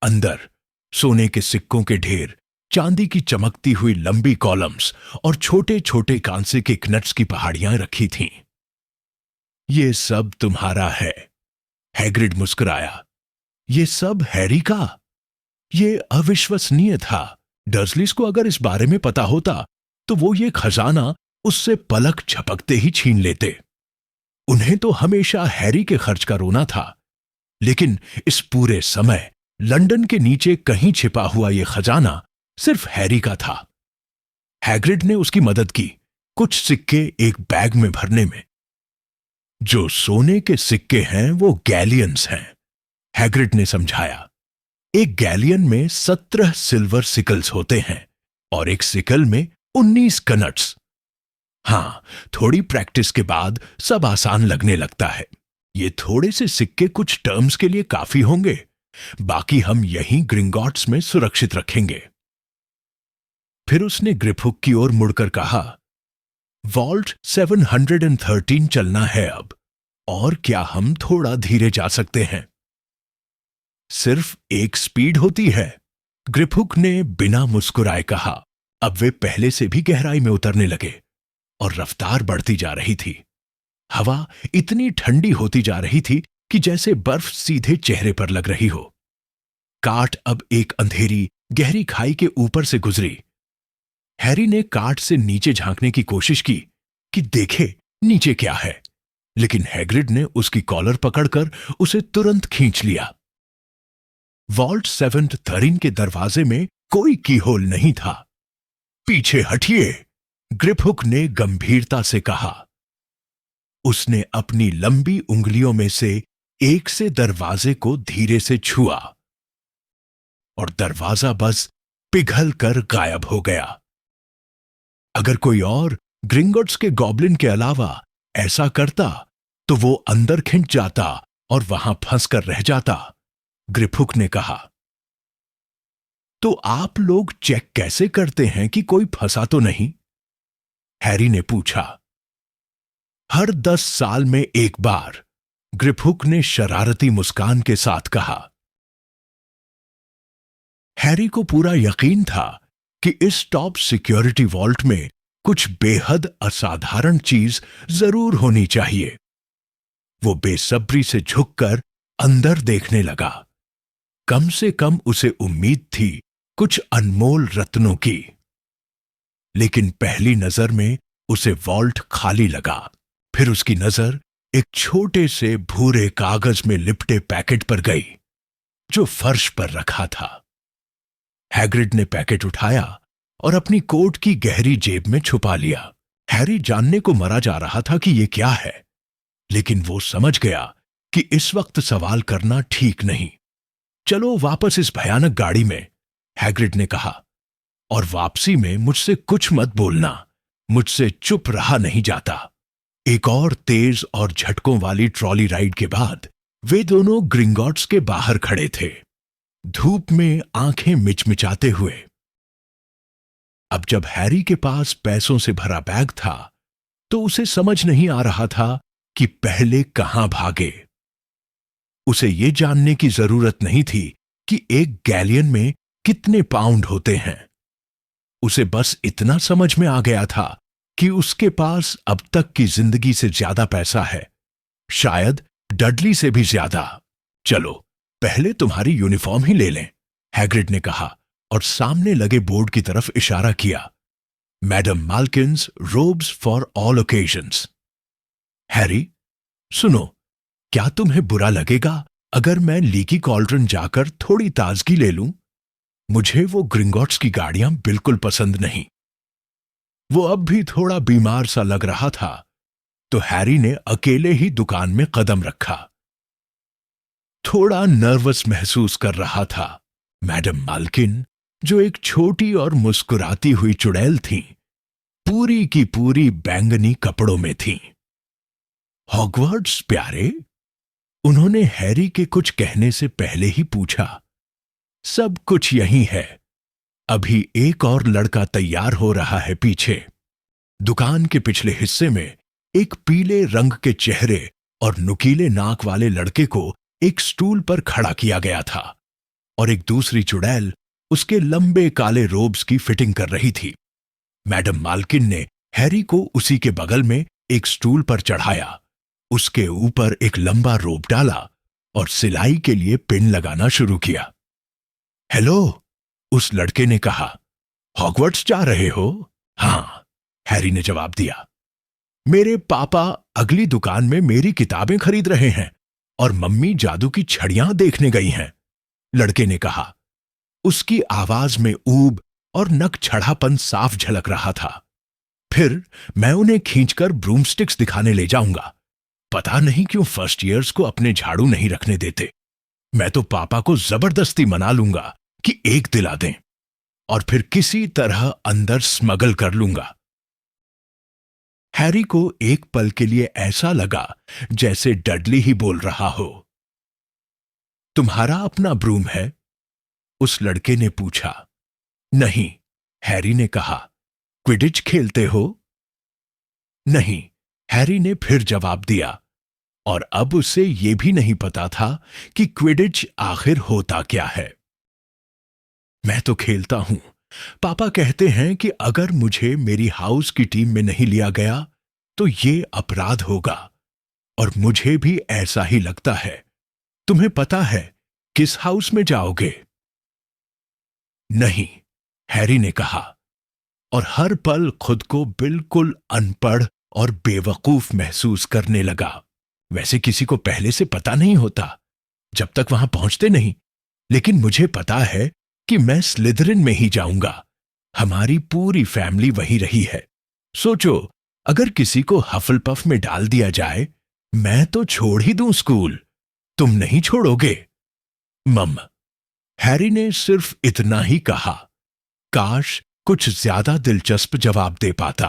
अंदर सोने के सिक्कों के ढेर, चांदी की चमकती हुई लंबी कॉलम्स और छोटे छोटे कांसे के नट्स की पहाड़ियां रखी थीं। ये सब तुम्हारा है, हैग्रिड मुस्कुराया। ये सब हैरी का? ये अविश्वसनीय था। डर्सलीज को अगर इस बारे में पता होता तो वो ये खजाना उससे पलक झपकते ही छीन लेते। उन्हें तो हमेशा हैरी के खर्च का रोना था, लेकिन इस पूरे समय लंदन के नीचे कहीं छिपा हुआ यह खजाना सिर्फ हैरी का था। हैग्रिड ने उसकी मदद की, कुछ सिक्के एक बैग में भरने में। जो सोने के सिक्के हैं वो गैलियंस हैं, हैग्रिड ने समझाया। एक गैलियन में 17 सिल्वर सिकल्स होते हैं और एक सिकल में 19 कनट्स। हां, थोड़ी प्रैक्टिस के बाद सब आसान लगने लगता है। ये थोड़े से सिक्के कुछ टर्म्स के लिए काफी होंगे, बाकी हम यहीं ग्रिंगॉट्स में सुरक्षित रखेंगे। फिर उसने ग्रिप हुक की ओर मुड़कर कहा, वॉल्ट 713 चलना है अब, और क्या हम थोड़ा धीरे जा सकते हैं? सिर्फ एक स्पीड होती है, ग्रिप हुक ने बिना मुस्कुराए कहा। अब वे पहले से भी गहराई में उतरने लगे और रफ्तार बढ़ती जा रही थी। हवा इतनी ठंडी होती जा रही थी कि जैसे बर्फ सीधे चेहरे पर लग रही हो। काट अब एक अंधेरी गहरी खाई के ऊपर से गुजरी। हैरी ने काट से नीचे झांकने की कोशिश की कि देखे नीचे क्या है, लेकिन हैग्रिड ने उसकी कॉलर पकड़कर उसे तुरंत खींच लिया। वॉल्ट 713 के दरवाजे में कोई कीहोल नहीं था। पीछे हटिए, ग्रिप हुक ने गंभीरता से कहा। उसने अपनी लंबी उंगलियों में से एक से दरवाजे को धीरे से छुआ और दरवाजा बस पिघल कर गायब हो गया। अगर कोई और ग्रिंगॉट्स के गॉब्लिन के अलावा ऐसा करता तो वो अंदर खिंच जाता और वहां फंस कर रह जाता, ग्रिप हुक ने कहा। तो आप लोग चेक कैसे करते हैं कि कोई फंसा तो नहीं? हैरी ने पूछा। हर 10 साल में एक बार, ग्रिप हुक ने शरारती मुस्कान के साथ कहा। हैरी को पूरा यकीन था कि इस टॉप सिक्योरिटी वॉल्ट में कुछ बेहद असाधारण चीज जरूर होनी चाहिए। वो बेसब्री से झुककर अंदर देखने लगा। कम से कम उसे उम्मीद थी कुछ अनमोल रत्नों की, लेकिन पहली नजर में उसे वॉल्ट खाली लगा। फिर उसकी नजर एक छोटे से भूरे कागज में लिपटे पैकेट पर गई जो फर्श पर रखा था। हैग्रिड ने पैकेट उठाया और अपनी कोट की गहरी जेब में छुपा लिया। हैरी जानने को मरा जा रहा था कि यह क्या है, लेकिन वो समझ गया कि इस वक्त सवाल करना ठीक नहीं। चलो वापस इस भयानक गाड़ी में, हैग्रिड ने कहा, और वापसी में मुझसे कुछ मत बोलना, मुझसे चुप रहा नहीं जाता। एक और तेज और झटकों वाली ट्रॉली राइड के बाद वे दोनों ग्रिंगॉट्स के बाहर खड़े थे, धूप में आंखें मिचमिचाते हुए। अब जब हैरी के पास पैसों से भरा बैग था तो उसे समझ नहीं आ रहा था कि पहले कहां भागे। उसे यह जानने की जरूरत नहीं थी कि एक गैलियन में कितने पाउंड होते हैं। उसे बस इतना समझ में आ गया था कि उसके पास अब तक की जिंदगी से ज्यादा पैसा है, शायद डडली से भी ज्यादा। चलो पहले तुम्हारी यूनिफॉर्म ही ले लें, हैग्रिड ने कहा और सामने लगे बोर्ड की तरफ इशारा किया। Madam Malkin's robes for all occasions. Harry, सुनो, क्या तुम्हें बुरा लगेगा अगर मैं लीकी कॉल्ड्रन जाकर थोड़ी ताजगी ले लूं? मुझे वो ग्रिंगॉट्स की गाड़ियां बिल्कुल पसंद नहीं। वो अब भी थोड़ा बीमार सा लग रहा था, तो हैरी ने अकेले ही दुकान में कदम रखा। थोड़ा नर्वस महसूस कर रहा था। मैडम माल्किन, जो एक छोटी और मुस्कुराती हुई चुड़ैल थीं, पूरी की पूरी बैंगनी कपड़ों में थीं। हॉगवर्ट्स प्यारे? उन्होंने हैरी के कुछ कहने से पहले ही पूछा। सब कुछ यही है, अभी एक और लड़का तैयार हो रहा है पीछे। दुकान के पिछले हिस्से में एक पीले रंग के चेहरे और नुकीले नाक वाले लड़के को एक स्टूल पर खड़ा किया गया था और एक दूसरी चुड़ैल उसके लंबे काले रोब्स की फिटिंग कर रही थी। मैडम माल्किन ने हैरी को उसी के बगल में एक स्टूल पर चढ़ाया, उसके ऊपर एक लंबा रोब डाला और सिलाई के लिए पिन लगाना शुरू किया। हेलो, उस लड़के ने कहा, हॉगवर्ट्स जा रहे हो? हां, हैरी ने जवाब दिया। मेरे पापा अगली दुकान में मेरी किताबें खरीद रहे हैं और मम्मी जादू की छड़ियां देखने गई हैं, लड़के ने कहा। उसकी आवाज में ऊब और नक चढ़ापन साफ झलक रहा था। फिर मैं उन्हें खींचकर ब्रूमस्टिक्स दिखाने ले जाऊंगा। पता नहीं क्यों फर्स्ट ईयर्स को अपने झाड़ू नहीं रखने देते। मैं तो पापा को जबरदस्ती मना लूंगा कि एक दिला दें और फिर किसी तरह अंदर स्मगल कर लूंगा। हैरी को एक पल के लिए ऐसा लगा जैसे डडली ही बोल रहा हो। तुम्हारा अपना ब्रूम है? उस लड़के ने पूछा। नहीं, हैरी ने कहा। क्विडिच खेलते हो? नहीं, हैरी ने फिर जवाब दिया, और अब उसे यह भी नहीं पता था कि क्विडिच आखिर होता क्या है। मैं तो खेलता हूं। पापा कहते हैं कि अगर मुझे मेरी हाउस की टीम में नहीं लिया गया तो यह अपराध होगा, और मुझे भी ऐसा ही लगता है। तुम्हें पता है किस हाउस में जाओगे? नहीं, हैरी ने कहा, और हर पल खुद को बिल्कुल अनपढ़ और बेवकूफ महसूस करने लगा। वैसे किसी को पहले से पता नहीं होता जब तक वहां पहुंचते नहीं, लेकिन मुझे पता है कि मैं स्लिदरिन में ही जाऊंगा। हमारी पूरी फैमिली वहीं रही है। सोचो, अगर किसी को हफलपफ में डाल दिया जाए, मैं तो छोड़ ही दूं स्कूल। तुम नहीं छोड़ोगे? मम। हैरी ने सिर्फ इतना ही कहा। काश कुछ ज्यादा दिलचस्प जवाब दे पाता।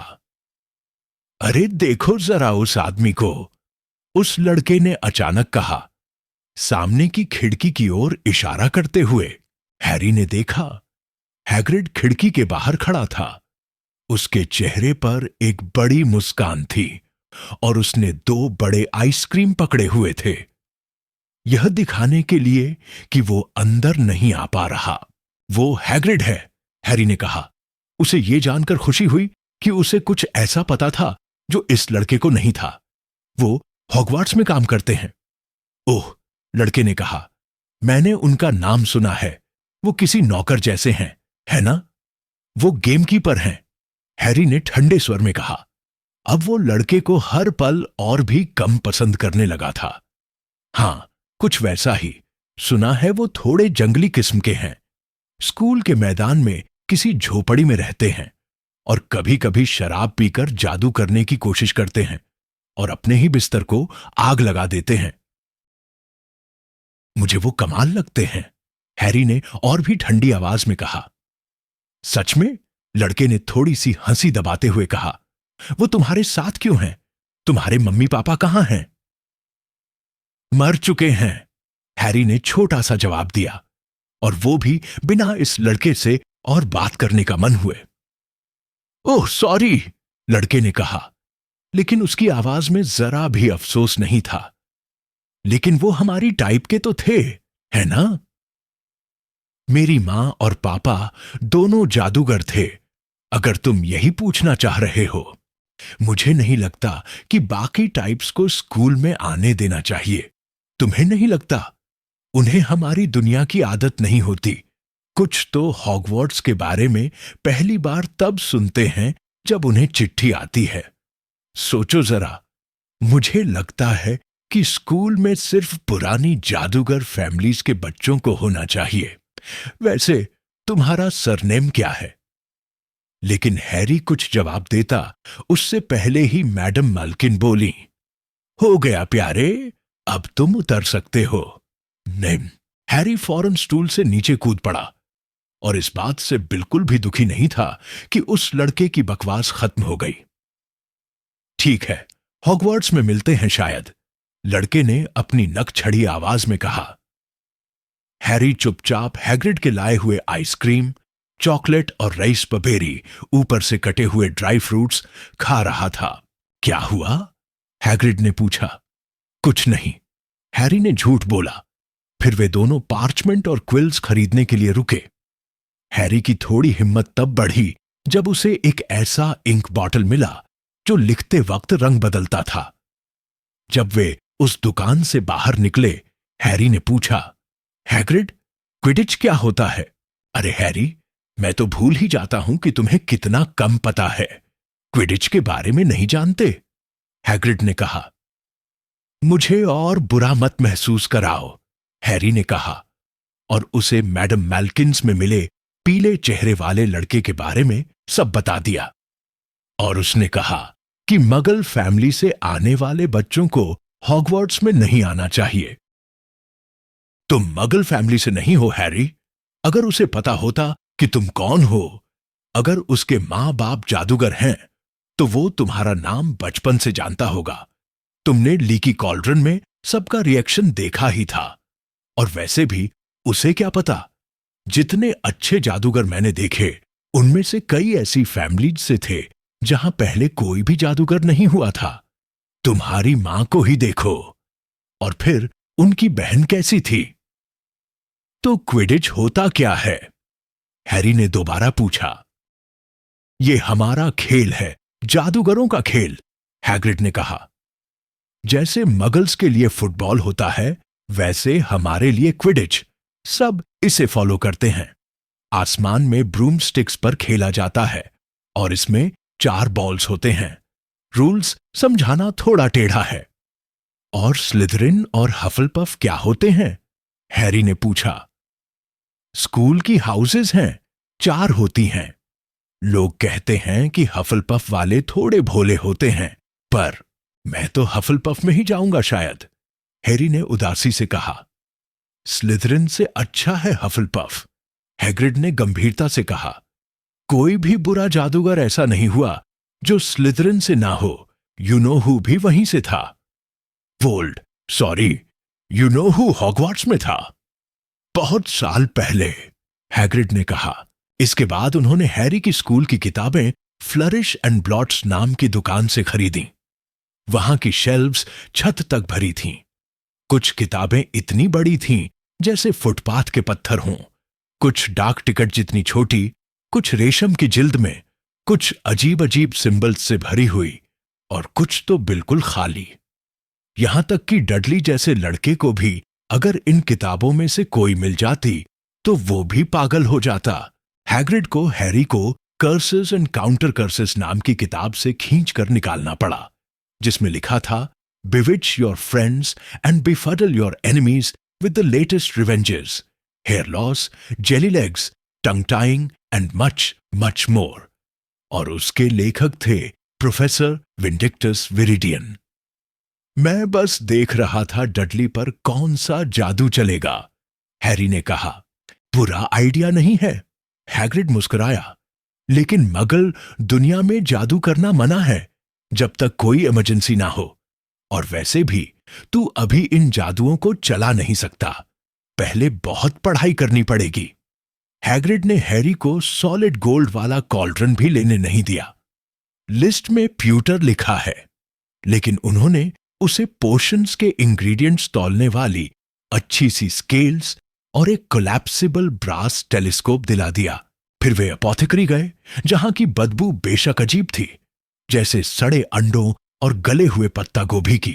अरे देखो जरा उस आदमी को, उस लड़के ने अचानक कहा, सामने की खिड़की की ओर इशारा करते हुए। हैरी ने देखा, हैग्रिड खिड़की के बाहर खड़ा था। उसके चेहरे पर एक बड़ी मुस्कान थी और उसने 2 बड़े आइसक्रीम पकड़े हुए थे, यह दिखाने के लिए कि वो अंदर नहीं आ पा रहा। वो हैग्रिड है, हैरी ने कहा। उसे यह जानकर खुशी हुई कि उसे कुछ ऐसा पता था जो इस लड़के को नहीं था। वो हॉगवार्ट्स में काम करते हैं। ओह, लड़के ने कहा, मैंने उनका नाम सुना है। वो किसी नौकर जैसे हैं, है ना? वो गेमकीपर हैं, हैरी ने ठंडे स्वर में कहा। अब वो लड़के को हर पल और भी कम पसंद करने लगा था। हां, कुछ वैसा ही। सुना है वो थोड़े जंगली किस्म के हैं। स्कूल के मैदान में किसी झोपड़ी में रहते हैं और कभी कभी शराब पीकर जादू करने की कोशिश करते हैं और अपने ही बिस्तर को आग लगा देते हैं। मुझे वो कमाल लगते हैं, हैरी ने और भी ठंडी आवाज में कहा। सच में? लड़के ने थोड़ी सी हंसी दबाते हुए कहा। वो तुम्हारे साथ क्यों हैं? तुम्हारे मम्मी पापा कहां हैं? मर चुके हैं, हैरी ने छोटा सा जवाब दिया, और वो भी बिना इस लड़के से और बात करने का मन हुए। ओह सॉरी, लड़के ने कहा, लेकिन उसकी आवाज में जरा भी अफसोस नहीं था। लेकिन वो हमारी टाइप के तो थे, है ना? मेरी मां और पापा दोनों जादूगर थे, अगर तुम यही पूछना चाह रहे हो। मुझे नहीं लगता कि बाकी टाइप्स को स्कूल में आने देना चाहिए। तुम्हें नहीं लगता? उन्हें हमारी दुनिया की आदत नहीं होती। कुछ तो हॉगवर्ट्स के बारे में पहली बार तब सुनते हैं जब उन्हें चिट्ठी आती है। सोचो जरा, मुझे लगता है कि स्कूल में सिर्फ पुरानी जादूगर फैमिलीज के बच्चों को होना चाहिए। वैसे तुम्हारा सरनेम क्या है? लेकिन हैरी कुछ जवाब देता उससे पहले ही मैडम माल्किन बोली, हो गया प्यारे, अब तुम उतर सकते हो। नहीं, हैरी फौरन स्टूल से नीचे कूद पड़ा और इस बात से बिल्कुल भी दुखी नहीं था कि उस लड़के की बकवास खत्म हो गई। ठीक है, हॉगवर्ट्स में मिलते हैं शायद, लड़के ने अपनी नक छड़ी आवाज में कहा। हैरी चुपचाप हैग्रिड के लाए हुए आइसक्रीम, चॉकलेट और राइस पपेरी, ऊपर से कटे हुए ड्राई फ्रूट्स खा रहा था। क्या हुआ? हैग्रिड ने पूछा। कुछ नहीं, हैरी ने झूठ बोला। फिर वे दोनों पार्चमेंट और क्विल्स खरीदने के लिए रुके। हैरी की थोड़ी हिम्मत तब बढ़ी जब उसे एक ऐसा इंक बॉटल मिला जो लिखते वक्त रंग बदलता था। जब वे उस दुकान से बाहर निकले, हैरी ने पूछा, हैग्रिड, क्विडिच क्या होता है? अरे हैरी, मैं तो भूल ही जाता हूं कि तुम्हें कितना कम पता है। क्विडिच के बारे में नहीं जानते? हैग्रिड ने कहा। मुझे और बुरा मत महसूस कराओ, हैरी ने कहा, और उसे मैडम मैल्किन्स में मिले पीले चेहरे वाले लड़के के बारे में सब बता दिया। और उसने कहा कि मगल फैमिली से आने वाले बच्चों को हॉगवर्ट्स में नहीं आना चाहिए। तुम मगल फैमिली से नहीं हो हैरी। अगर उसे पता होता कि तुम कौन हो, अगर उसके मां बाप जादूगर हैं, तो वो तुम्हारा नाम बचपन से जानता होगा। तुमने लीकी कॉल्ड्रन में सबका रिएक्शन देखा ही था। और वैसे भी उसे क्या पता, जितने अच्छे जादूगर मैंने देखे, उनमें से कई ऐसी फैमिलीज से थे जहां पहले कोई भी जादूगर नहीं हुआ था। तुम्हारी मां को ही देखो, और फिर उनकी बहन कैसी थी। तो क्विडिच होता क्या है? हैरी ने दोबारा पूछा। यह हमारा खेल है, जादूगरों का खेल, हैग्रिड ने कहा। जैसे मगल्स के लिए फुटबॉल होता है, वैसे हमारे लिए क्विडिच। सब इसे फॉलो करते हैं। आसमान में ब्रूम स्टिक्स पर खेला जाता है और इसमें 4 बॉल्स होते हैं। रूल्स समझाना थोड़ा टेढ़ा है। और स्लिथरिन और हफलपफ क्या होते हैं? हैरी ने पूछा। स्कूल की हाउसेस हैं, 4 होती हैं। लोग कहते हैं कि हफलपफ वाले थोड़े भोले होते हैं, पर मैं तो हफलपफ में ही जाऊंगा शायद, हैरी ने उदासी से कहा। स्लिथरिन से अच्छा है हफलपफ, हैग्रिड ने गंभीरता से कहा। कोई भी बुरा जादूगर ऐसा नहीं हुआ जो स्लिथरिन से ना हो। यू नो हू भी वहीं से था। Vold, sorry, you know who Hogwarts में था। बहुत साल पहले, हैग्रिड ने कहा। इसके बाद उन्होंने हैरी की स्कूल की किताबें फ्लरिश एंड ब्लॉट्स नाम की दुकान से खरीदी। वहां की शेल्व्स छत तक भरी थीं। कुछ किताबें इतनी बड़ी थीं जैसे फुटपाथ के पत्थर हों, कुछ डाक टिकट जितनी छोटी, कुछ रेशम की जिल्द में, कुछ अजीब अजीब सिंबल्स से भरी हुई, और कुछ तो बिल्कुल खाली। यहां तक कि डडली जैसे लड़के को भी अगर इन किताबों में से कोई मिल जाती तो वो भी पागल हो जाता। हैग्रिड को हैरी को कर्सेस एंड काउंटर कर्सेस नाम की किताब से खींच कर निकालना पड़ा, जिसमें लिखा था, Bewitch your friends and befuddle your enemies with the latest revenges, hair loss, jelly legs, tongue tying and much, much more. और उसके लेखक थे प्रोफेसर विंडिक्टस विरिडियन। मैं बस देख रहा था डडली पर कौन सा जादू चलेगा। हैरी ने कहा। बुरा आइडिया नहीं है, हैग्रिड मुस्कुराया, लेकिन मगल दुनिया में जादू करना मना है जब तक कोई इमरजेंसी ना हो। और वैसे भी तू अभी इन जादुओं को चला नहीं सकता, पहले बहुत पढ़ाई करनी पड़ेगी। हैग्रिड ने हैरी को सॉलिड गोल्ड वाला कॉल्ड्रन भी लेने नहीं दिया। लिस्ट में प्यूटर लिखा है, लेकिन उन्होंने उसे पोशंस के इंग्रेडिएंट्स तौलने वाली अच्छी सी स्केल्स और एक कोलैप्सिबल ब्रास टेलीस्कोप दिला दिया। फिर वे अपोथेकरी गए, जहां की बदबू बेशक अजीब थी, जैसे सड़े अंडों और गले हुए पत्ता गोभी की।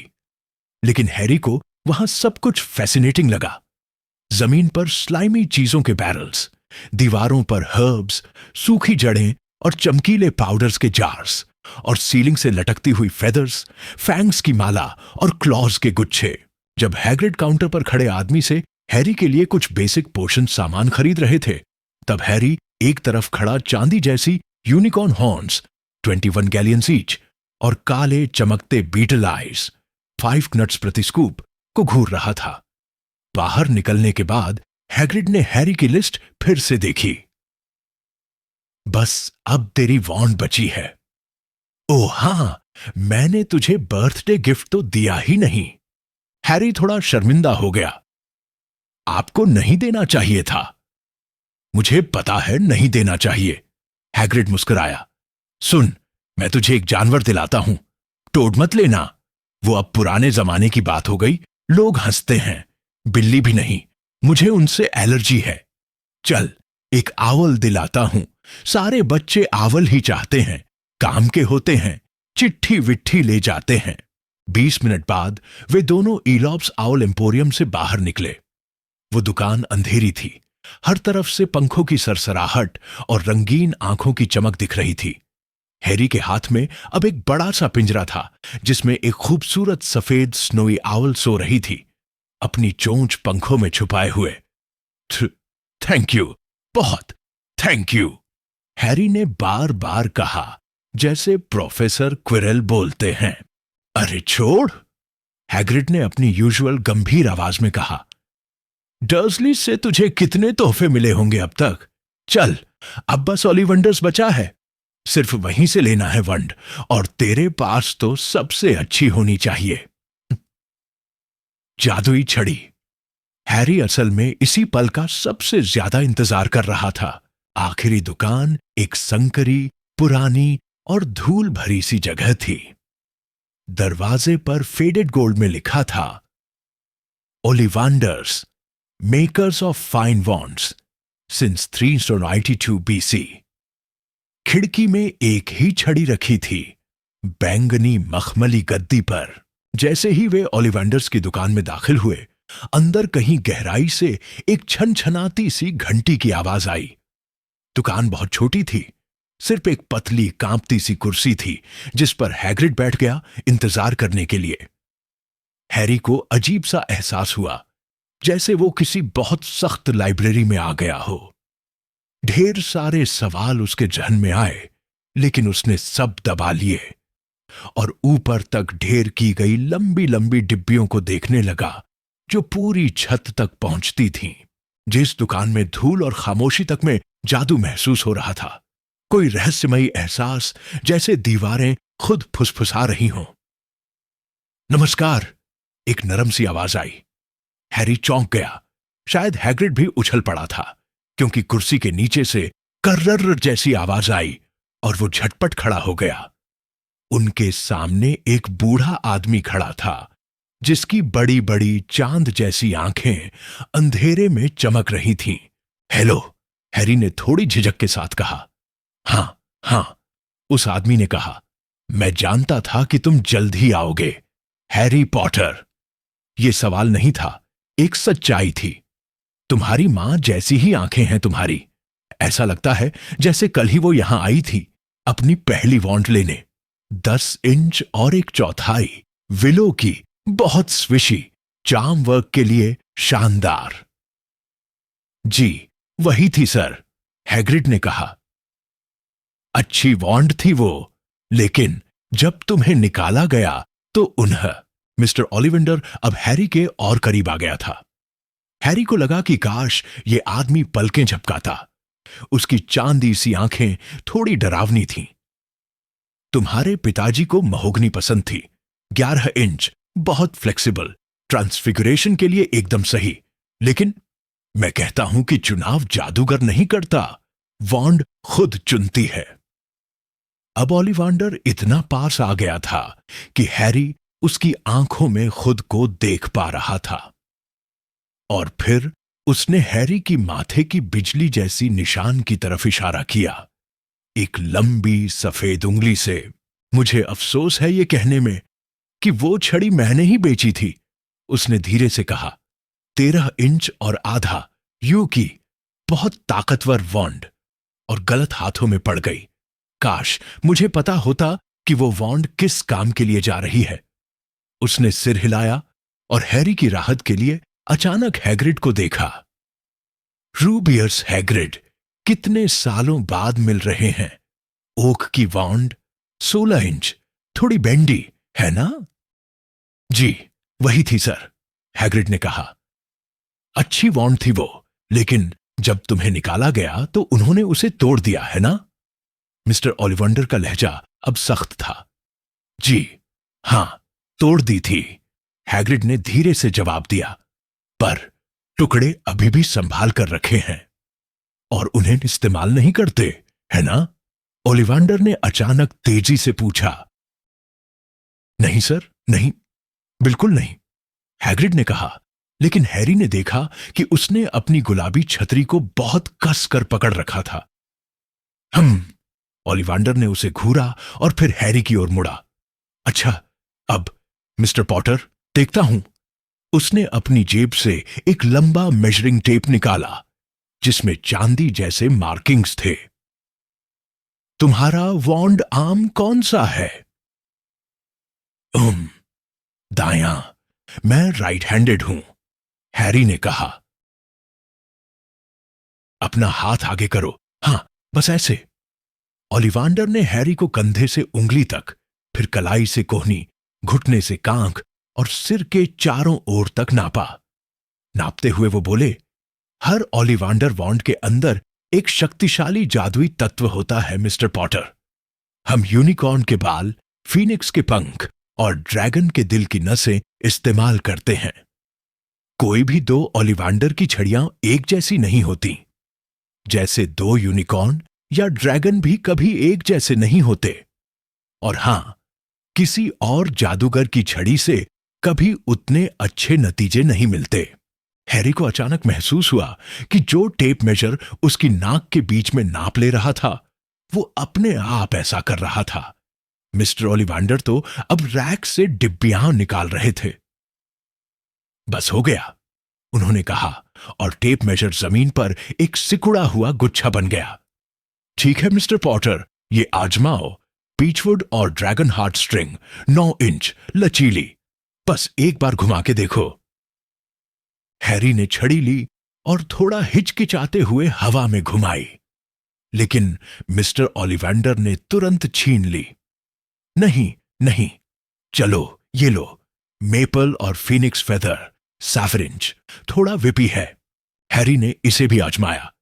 लेकिन हैरी को वहां सब कुछ फैसिनेटिंग लगा। जमीन पर स्लाइमी चीजों के बैरल्स, दीवारों पर हर्ब्स, सूखी जड़ें और चमकीले पाउडर्स के जार्स, और सीलिंग से लटकती हुई फेदर्स, फैंग्स की माला और क्लॉज के गुच्छे। जब हैग्रिड काउंटर पर खड़े आदमी से हैरी के लिए कुछ बेसिक पोशन सामान खरीद रहे थे, तब हैरी एक तरफ खड़ा चांदी जैसी यूनिकॉर्न हॉर्न्स 21 गैलियंस ईच और काले चमकते बीटल आइज 5 नट्स प्रति स्कूप को घूर रहा था। बाहर निकलने के बाद हैग्रिड ने हैरी की लिस्ट फिर से देखी। बस अब तेरी वॉन्ड बची है। ओह हां, मैंने तुझे बर्थडे गिफ्ट तो दिया ही नहीं। हैरी थोड़ा शर्मिंदा हो गया। आपको नहीं देना चाहिए था। मुझे पता है नहीं देना चाहिए, हैग्रिड मुस्कुराया। सुन, मैं तुझे एक जानवर दिलाता हूं, टोड मत लेना, वो अब पुराने जमाने की बात हो गई, लोग हंसते हैं। बिल्ली भी नहीं, मुझे उनसे एलर्जी है। चल, एक आवल दिलाता हूं, सारे बच्चे आवल ही चाहते हैं, काम के होते हैं, चिट्ठी विट्ठी ले जाते हैं। 20 मिनट बाद वे दोनों ईलॉप्स आउल एम्पोरियम से बाहर निकले। वो दुकान अंधेरी थी, हर तरफ से पंखों की सरसराहट और रंगीन आंखों की चमक दिख रही थी। हैरी के हाथ में अब एक बड़ा सा पिंजरा था, जिसमें एक खूबसूरत सफेद स्नोई आउल सो रही थी, अपनी चोंच पंखों में छुपाए हुए। थैंक यू, बहुत थैंक यू, हैरी ने बार बार कहा, जैसे प्रोफेसर क्विरल बोलते हैं। अरे छोड़, हैग्रिड ने अपनी यूजुअल गंभीर आवाज में कहा। डर्सली से तुझे कितने तोहफे मिले होंगे अब तक। चल, अब बस ओलिवंडर्स बचा है, सिर्फ वहीं से लेना है वंड, और तेरे पास तो सबसे अच्छी होनी चाहिए। जादुई छड़ी। हैरी असल में इसी पल का सबसे ज्यादा इंतजार कर रहा था। आखिरी दुकान एक संकरी, पुरानी और धूल भरी सी जगह थी। दरवाजे पर फेडेड गोल्ड में लिखा था, Ollivanders, makers of fine wands since 382 BC। खिड़की में एक ही छड़ी रखी थी, बैंगनी मखमली गद्दी पर। जैसे ही वे ओलिवेंडर्स की दुकान में दाखिल हुए, अंदर कहीं गहराई से एक छनछनाती सी घंटी की आवाज आई। दुकान बहुत छोटी थी, सिर्फ एक पतली कांपती सी कुर्सी थी, जिस पर हैग्रिड बैठ गया इंतजार करने के लिए। हैरी को अजीब सा एहसास हुआ, जैसे वो किसी बहुत सख्त लाइब्रेरी में आ गया हो। ढेर सारे सवाल उसके जहन में आए, लेकिन उसने सब दबा लिए और ऊपर तक ढेर की गई लंबी लंबी डिब्बियों को देखने लगा, जो पूरी छत तक पहुंचती थीं। जिस दुकान में धूल और खामोशी तक में जादू महसूस हो रहा था, कोई रहस्यमयी एहसास, जैसे दीवारें खुद फुसफुसा रही हों। नमस्कार, एक नरम सी आवाज आई। हैरी चौंक गया। शायद हैग्रिड भी उछल पड़ा था, क्योंकि कुर्सी के नीचे से कर्रर जैसी आवाज आई और वो झटपट खड़ा हो गया। उनके सामने एक बूढ़ा आदमी खड़ा था, जिसकी बड़ी बड़ी चांद जैसी आंखें अंधेरे में चमक रही थीं। हेलो, हैरी ने थोड़ी झिझक के साथ कहा। हां हां, उस आदमी ने कहा, मैं जानता था कि तुम जल्द ही आओगे, हैरी पॉटर। यह सवाल नहीं था, एक सच्चाई थी। तुम्हारी मां जैसी ही आंखें हैं तुम्हारी, ऐसा लगता है जैसे कल ही वो यहां आई थी अपनी पहली वॉन्ड लेने। 10 इंच और 1/4 विलो की, बहुत स्विशी, चार्म वर्क के लिए शानदार। जी वही थी सर, हैग्रिड ने कहा। अच्छी वॉन्ड थी वो, लेकिन जब तुम्हें निकाला गया तो उन्हें। मिस्टर ओलिवेंडर अब हैरी के और करीब आ गया था। हैरी को लगा कि काश ये आदमी पलकें झपकाता। उसकी चांदी सी आंखें थोड़ी डरावनी थीं। तुम्हारे पिताजी को महोगनी पसंद थी, 11 इंच, बहुत फ्लेक्सिबल, ट्रांसफिगरेशन के लिए एकदम सही। लेकिन मैं कहता हूं कि चुनाव जादूगर नहीं करता, वॉन्ड खुद चुनती है। अब ओलिवांडर इतना पास आ गया था कि हैरी उसकी आंखों में खुद को देख पा रहा था। और फिर उसने हैरी की माथे की बिजली जैसी निशान की तरफ इशारा किया, एक लंबी सफेद उंगली से। मुझे अफसोस है ये कहने में कि वो छड़ी मैंने ही बेची थी, उसने धीरे से कहा। 13 इंच और आधा यू की, बहुत ताकतवर वॉन्ड, और गलत हाथों में पड़ गई। काश मुझे पता होता कि वो वॉन्ड किस काम के लिए जा रही है। उसने सिर हिलाया और हैरी की राहत के लिए अचानक हैग्रिड को देखा। रूबियस हैग्रिड, कितने सालों बाद मिल रहे हैं। ओक की वॉन्ड, 16 इंच, थोड़ी बेंडी है ना? जी वही थी सर, हैग्रिड ने कहा। अच्छी वॉन्ड थी वो, लेकिन जब तुम्हें निकाला गया तो उन्होंने उसे तोड़ दिया है ना? मिस्टर ओलिवेंडर का लहजा अब सख्त था। जी हां, तोड़ दी थी, हैग्रिड ने धीरे से जवाब दिया। पर टुकड़े अभी भी संभाल कर रखे हैं और उन्हें इस्तेमाल नहीं करते, है ना? ओलिवेंडर ने अचानक तेजी से पूछा। नहीं सर, नहीं, बिल्कुल नहीं, हैग्रिड ने कहा। लेकिन हैरी ने देखा कि उसने अपनी गुलाबी छतरी को बहुत कस कर पकड़ रखा था। ओलिवेंडर ने उसे घूरा और फिर हैरी की ओर मुड़ा। अच्छा, अब मिस्टर पॉटर, देखता हूं। उसने अपनी जेब से एक लंबा मेजरिंग टेप निकाला जिसमें चांदी जैसे मार्किंग्स थे। तुम्हारा वॉन्ड आर्म कौन सा है? दायां, मैं राइट हैंडेड हूं, हैरी ने कहा। अपना हाथ आगे करो, हां, बस ऐसे। ओलिवेंडर ने हैरी को कंधे से उंगली तक, फिर कलाई से कोहनी, घुटने से कांख और सिर के चारों ओर तक नापा। नापते हुए वो बोले, हर ओलिवेंडर वॉन्ड के अंदर एक शक्तिशाली जादुई तत्व होता है मिस्टर पॉटर। हम यूनिकॉर्न के बाल, फीनिक्स के पंख और ड्रैगन के दिल की नसें इस्तेमाल करते हैं। कोई भी 2 ओलिवेंडर की छड़ियां एक जैसी नहीं होती, जैसे 2 यूनिकॉर्न या ड्रैगन भी कभी एक जैसे नहीं होते। और हां, किसी और जादूगर की छड़ी से कभी उतने अच्छे नतीजे नहीं मिलते। हैरी को अचानक महसूस हुआ कि जो टेप मेजर उसकी नाक के बीच में नाप ले रहा था, वो अपने आप ऐसा कर रहा था। मिस्टर ओलिवेंडर तो अब रैक से डिब्बियां निकाल रहे थे। बस हो गया, उन्होंने कहा, और टेप मेजर जमीन पर एक सिकुड़ा हुआ गुच्छा बन गया। ठीक है मिस्टर पॉटर, ये आजमाओ। पीचवुड और ड्रैगन हार्ट स्ट्रिंग, 9 इंच, लचीली। बस एक बार घुमा के देखो। हैरी ने छड़ी ली और थोड़ा हिचकिचाते हुए हवा में घुमाई, लेकिन मिस्टर ओलिवेंडर ने तुरंत छीन ली। नहीं नहीं, चलो ये लो, मेपल और फीनिक्स फेदर, सैफरिंज, थोड़ा विपी है। हैरी ने इसे भी आजमाया,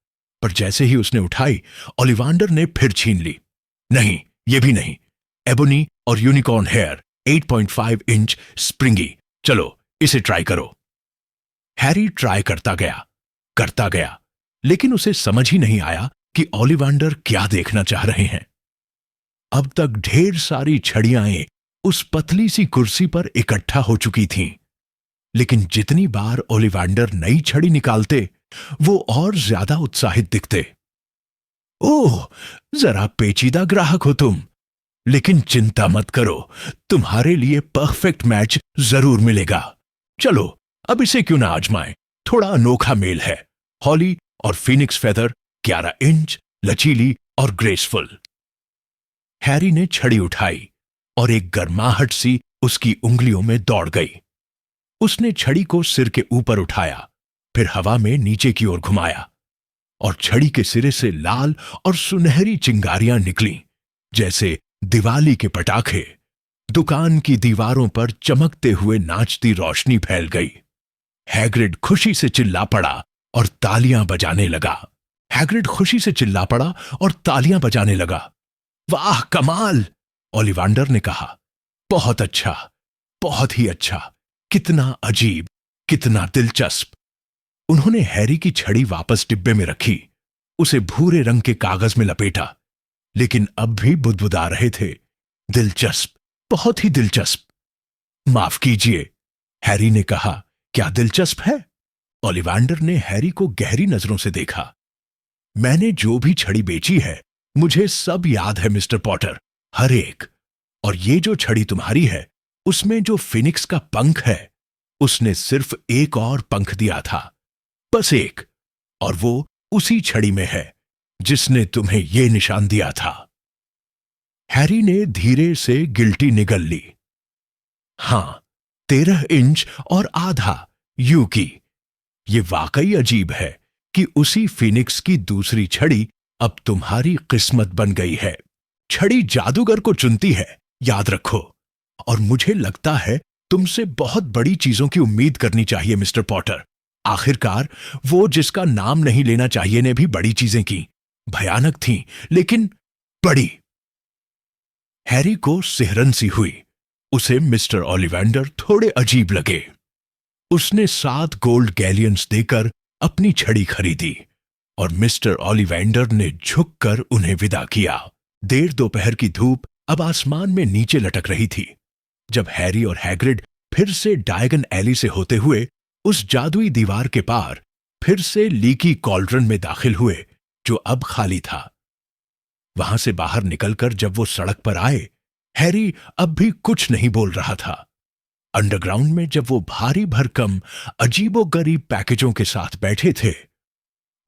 पर जैसे ही उसने उठाई, ओलिवेंडर ने फिर छीन ली। नहीं, ये भी नहीं, एबोनी और यूनिकॉर्न हेयर, 8.5 इंच, स्प्रिंगी। चलो इसे ट्राई करो। हैरी ट्राई करता गया, लेकिन उसे समझ ही नहीं आया कि ओलिवेंडर क्या देखना चाह रहे हैं। अब तक ढेर सारी छड़ियां उस पतली सी कुर्सी पर इकट्ठा हो चुकी थीं, लेकिन जितनी बार ओलिवेंडर नई छड़ी निकालते, वो और ज्यादा उत्साहित दिखते। ओह, जरा पेचीदा ग्राहक हो तुम, लेकिन चिंता मत करो, तुम्हारे लिए परफेक्ट मैच जरूर मिलेगा। चलो अब इसे क्यों ना आजमाएं, थोड़ा अनोखा मेल है। हॉली और फीनिक्स फेदर 11 इंच, लचीली और ग्रेसफुल। हैरी ने छड़ी उठाई और एक गर्माहट सी उसकी उंगलियों में दौड़ गई। उसने छड़ी को सिर के ऊपर उठाया, फिर हवा में नीचे की ओर घुमाया और छड़ी के सिरे से लाल और सुनहरी चिंगारियां निकलीं, जैसे दिवाली के पटाखे। दुकान की दीवारों पर चमकते हुए नाचती रोशनी फैल गई। हैग्रिड खुशी से चिल्ला पड़ा और तालियां बजाने लगा। वाह कमाल! ओलिवांडर ने कहा। बहुत अच्छा, बहुत ही अच्छा, कितना अजीब, कितना दिलचस्प। उन्होंने हैरी की छड़ी वापस डिब्बे में रखी, उसे भूरे रंग के कागज में लपेटा, लेकिन अब भी बुदबुदा रहे थे। दिलचस्प, बहुत ही दिलचस्प। माफ कीजिए, हैरी ने कहा। क्या दिलचस्प है? ओलिवांडर ने हैरी को गहरी नजरों से देखा। मैंने जो भी छड़ी बेची है, मुझे सब याद है मिस्टर पॉटर, हर एक। और ये जो छड़ी तुम्हारी है, उसमें जो फिनिक्स का पंख है, उसने सिर्फ एक और पंख दिया था, बस एक, और वो उसी छड़ी में है जिसने तुम्हें ये निशान दिया था। हैरी ने धीरे से गिल्टी निगल ली। हां, 13 इंच और आधा यू की। ये वाकई अजीब है कि उसी फिनिक्स की दूसरी छड़ी अब तुम्हारी किस्मत बन गई है। छड़ी जादूगर को चुनती है, याद रखो। और मुझे लगता है तुमसे बहुत बड़ी चीजों की उम्मीद करनी चाहिए मिस्टर पॉटर। आखिरकार वो जिसका नाम नहीं लेना चाहिए ने भी बड़ी चीजें की, भयानक थीं, लेकिन बड़ी। हैरी को सिहरन सी हुई। उसे मिस्टर ओलिवेंडर थोड़े अजीब लगे। उसने 7 गोल्ड गैलियंस देकर अपनी छड़ी खरीदी और मिस्टर ओलिवेंडर ने झुककर उन्हें विदा किया। देर दोपहर की धूप अब आसमान में नीचे लटक रही थी जब हैरी और हैग्रिड फिर से डायगन एली से होते हुए उस जादुई दीवार के पार फिर से लीकी कॉल्ड्रन में दाखिल हुए, जो अब खाली था। वहां से बाहर निकलकर जब वो सड़क पर आए, हैरी अब भी कुछ नहीं बोल रहा था। अंडरग्राउंड में जब वो भारी भरकम अजीबोगरीब पैकेजों के साथ बैठे थे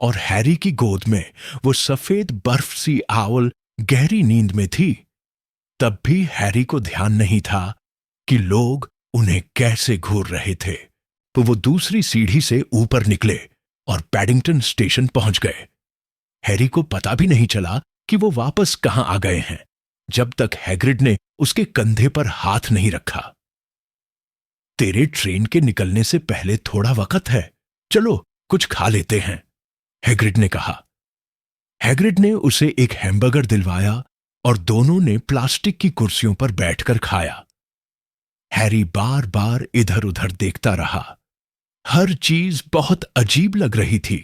और हैरी की गोद में वो सफेद बर्फ सी आउल गहरी नींद में थी, तब भी हैरी को ध्यान नहीं था कि लोग उन्हें कैसे घूर रहे थे। तो वो दूसरी सीढ़ी से ऊपर निकले और पैडिंगटन स्टेशन पहुंच गए। हैरी को पता भी नहीं चला कि वो वापस कहां आ गए हैं, जब तक हैग्रिड ने उसके कंधे पर हाथ नहीं रखा। तेरे ट्रेन के निकलने से पहले थोड़ा वक्त है, चलो कुछ खा लेते हैं, हैग्रिड ने कहा। हैग्रिड ने उसे एक हैमबर्गर दिलवाया और दोनों ने प्लास्टिक की कुर्सियों पर बैठकर खाया। हैरी बार बार इधर उधर देखता रहा। हर चीज बहुत अजीब लग रही थी।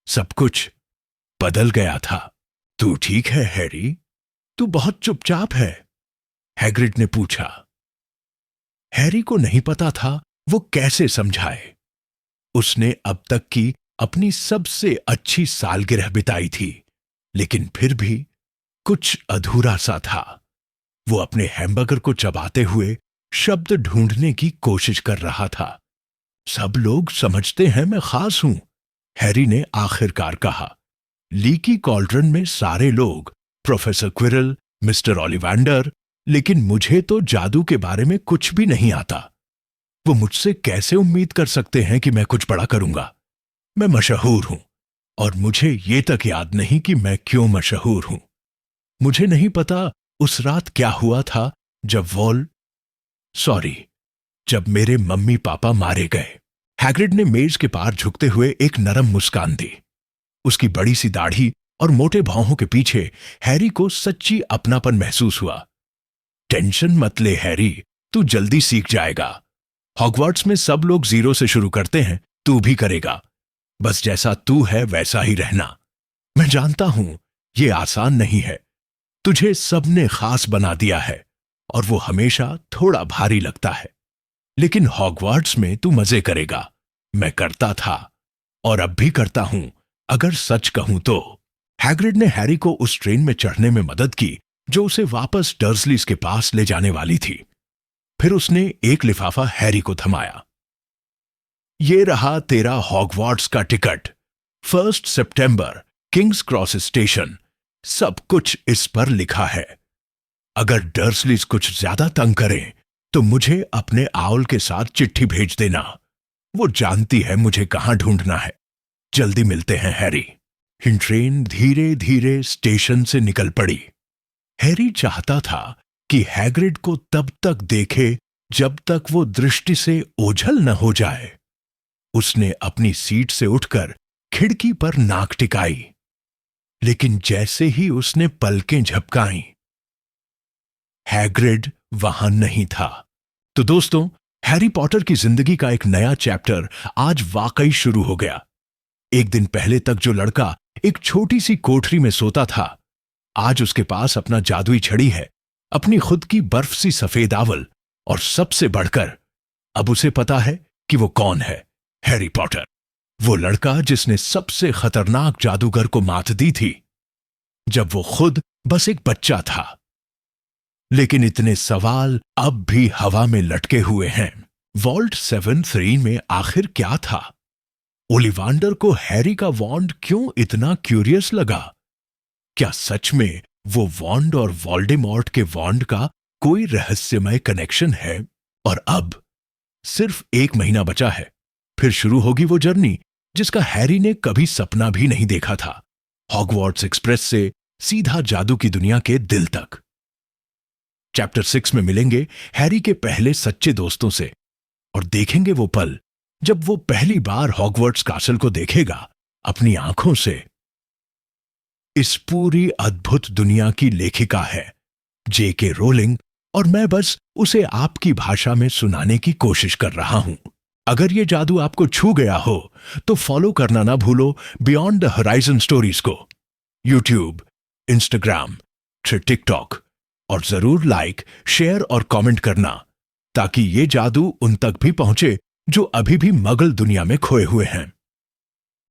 सब कुछ बदल गया था। तू ठीक है हैरी? तू बहुत चुपचाप है, हैग्रिड ने पूछा। हैरी को नहीं पता था वो कैसे समझाए। उसने अब तक की अपनी सबसे अच्छी सालगिरह बिताई थी, लेकिन फिर भी कुछ अधूरा सा था। वो अपने हैमबर्गर को चबाते हुए शब्द ढूंढने की कोशिश कर रहा था। सब लोग समझते हैं मैं खास हूं, हैरी ने आखिरकार कहा। लीकी कॉल्ड्रन में सारे लोग, प्रोफेसर क्विरल, मिस्टर ओलिवेंडर, लेकिन मुझे तो जादू के बारे में कुछ भी नहीं आता। वो मुझसे कैसे उम्मीद कर सकते हैं कि मैं कुछ बड़ा करूंगा? मैं मशहूर हूं और मुझे ये तक याद नहीं कि मैं क्यों मशहूर हूं। मुझे नहीं पता उस रात क्या हुआ था जब मेरे मम्मी पापा मारे गए। हैग्रिड ने मेज के पार झुकते हुए एक नरम मुस्कान दी। उसकी बड़ी सी दाढ़ी और मोटे भौहों के पीछे हैरी को सच्ची अपनापन महसूस हुआ। टेंशन मत ले हैरी, तू जल्दी सीख जाएगा। हॉगवर्ट्स में सब लोग 0 से शुरू करते हैं, तू भी करेगा। बस जैसा तू है वैसा ही रहना। मैं जानता हूं ये आसान नहीं है। तुझे सबने खास बना दिया है और वो हमेशा थोड़ा भारी लगता है, लेकिन हॉगवर्ट्स में तू मजे करेगा। मैं करता था और अब भी करता हूं, अगर सच कहूं तो। हैग्रिड ने हैरी को उस ट्रेन में चढ़ने में मदद की जो उसे वापस डर्सलीज के पास ले जाने वाली थी। फिर उसने एक लिफाफा हैरी को थमाया। ये रहा तेरा हॉगवर्ट्स का टिकट। 1 सितंबर किंग्स क्रॉस स्टेशन, सब कुछ इस पर लिखा है। अगर डर्सलीज कुछ ज्यादा तंग करें तो मुझे अपने आउल के साथ चिट्ठी भेज देना। वो जानती है मुझे कहां ढूंढना है। जल्दी मिलते हैं हैरी। ट्रेन धीरे धीरे स्टेशन से निकल पड़ी। हैरी चाहता था कि हैग्रिड को तब तक देखे जब तक वो दृष्टि से ओझल न हो जाए। उसने अपनी सीट से उठकर खिड़की पर नाक टिकाई, लेकिन जैसे ही उसने पलकें झपकाईं, हैग्रिड वहां नहीं था। तो दोस्तों, हैरी पॉटर की जिंदगी का एक नया चैप्टर आज वाकई शुरू हो गया। एक दिन पहले तक जो लड़का एक छोटी सी कोठरी में सोता था, आज उसके पास अपना जादुई छड़ी है, अपनी खुद की बर्फ सी सफेद आंवल, और सबसे बढ़कर अब उसे पता है कि वो कौन है। हैरी पॉटर, वो लड़का जिसने सबसे खतरनाक जादूगर को मात दी थी जब वो खुद बस एक बच्चा था। लेकिन इतने सवाल अब भी हवा में लटके हुए हैं। वॉल्ट 7-3 में आखिर क्या था? ओलिवांडर को हैरी का वॉन्ड क्यों इतना क्यूरियस लगा? क्या सच में वो वॉन्ड और वोल्डेमॉर्ट के वॉन्ड का कोई रहस्यमय कनेक्शन है? और अब सिर्फ 1 महीना बचा है, फिर शुरू होगी वो जर्नी जिसका हैरी ने कभी सपना भी नहीं देखा था। हॉगवार्ट्स एक्सप्रेस से सीधा जादू की दुनिया के दिल तक। चैप्टर 6 में मिलेंगे हैरी के पहले सच्चे दोस्तों से और देखेंगे वो पल जब वो पहली बार हॉगवर्ट्स कासल को देखेगा अपनी आंखों से। इस पूरी अद्भुत दुनिया की लेखिका है J.K. रोलिंग, और मैं बस उसे आपकी भाषा में सुनाने की कोशिश कर रहा हूं। अगर ये जादू आपको छू गया हो तो फॉलो करना ना भूलो बियॉन्ड द होराइजन स्टोरीज को, यूट्यूब, इंस्टाग्राम, टिकटॉक, और जरूर लाइक, शेयर और कमेंट करना ताकि ये जादू उन तक भी पहुंचे जो अभी भी मगल दुनिया में खोए हुए हैं।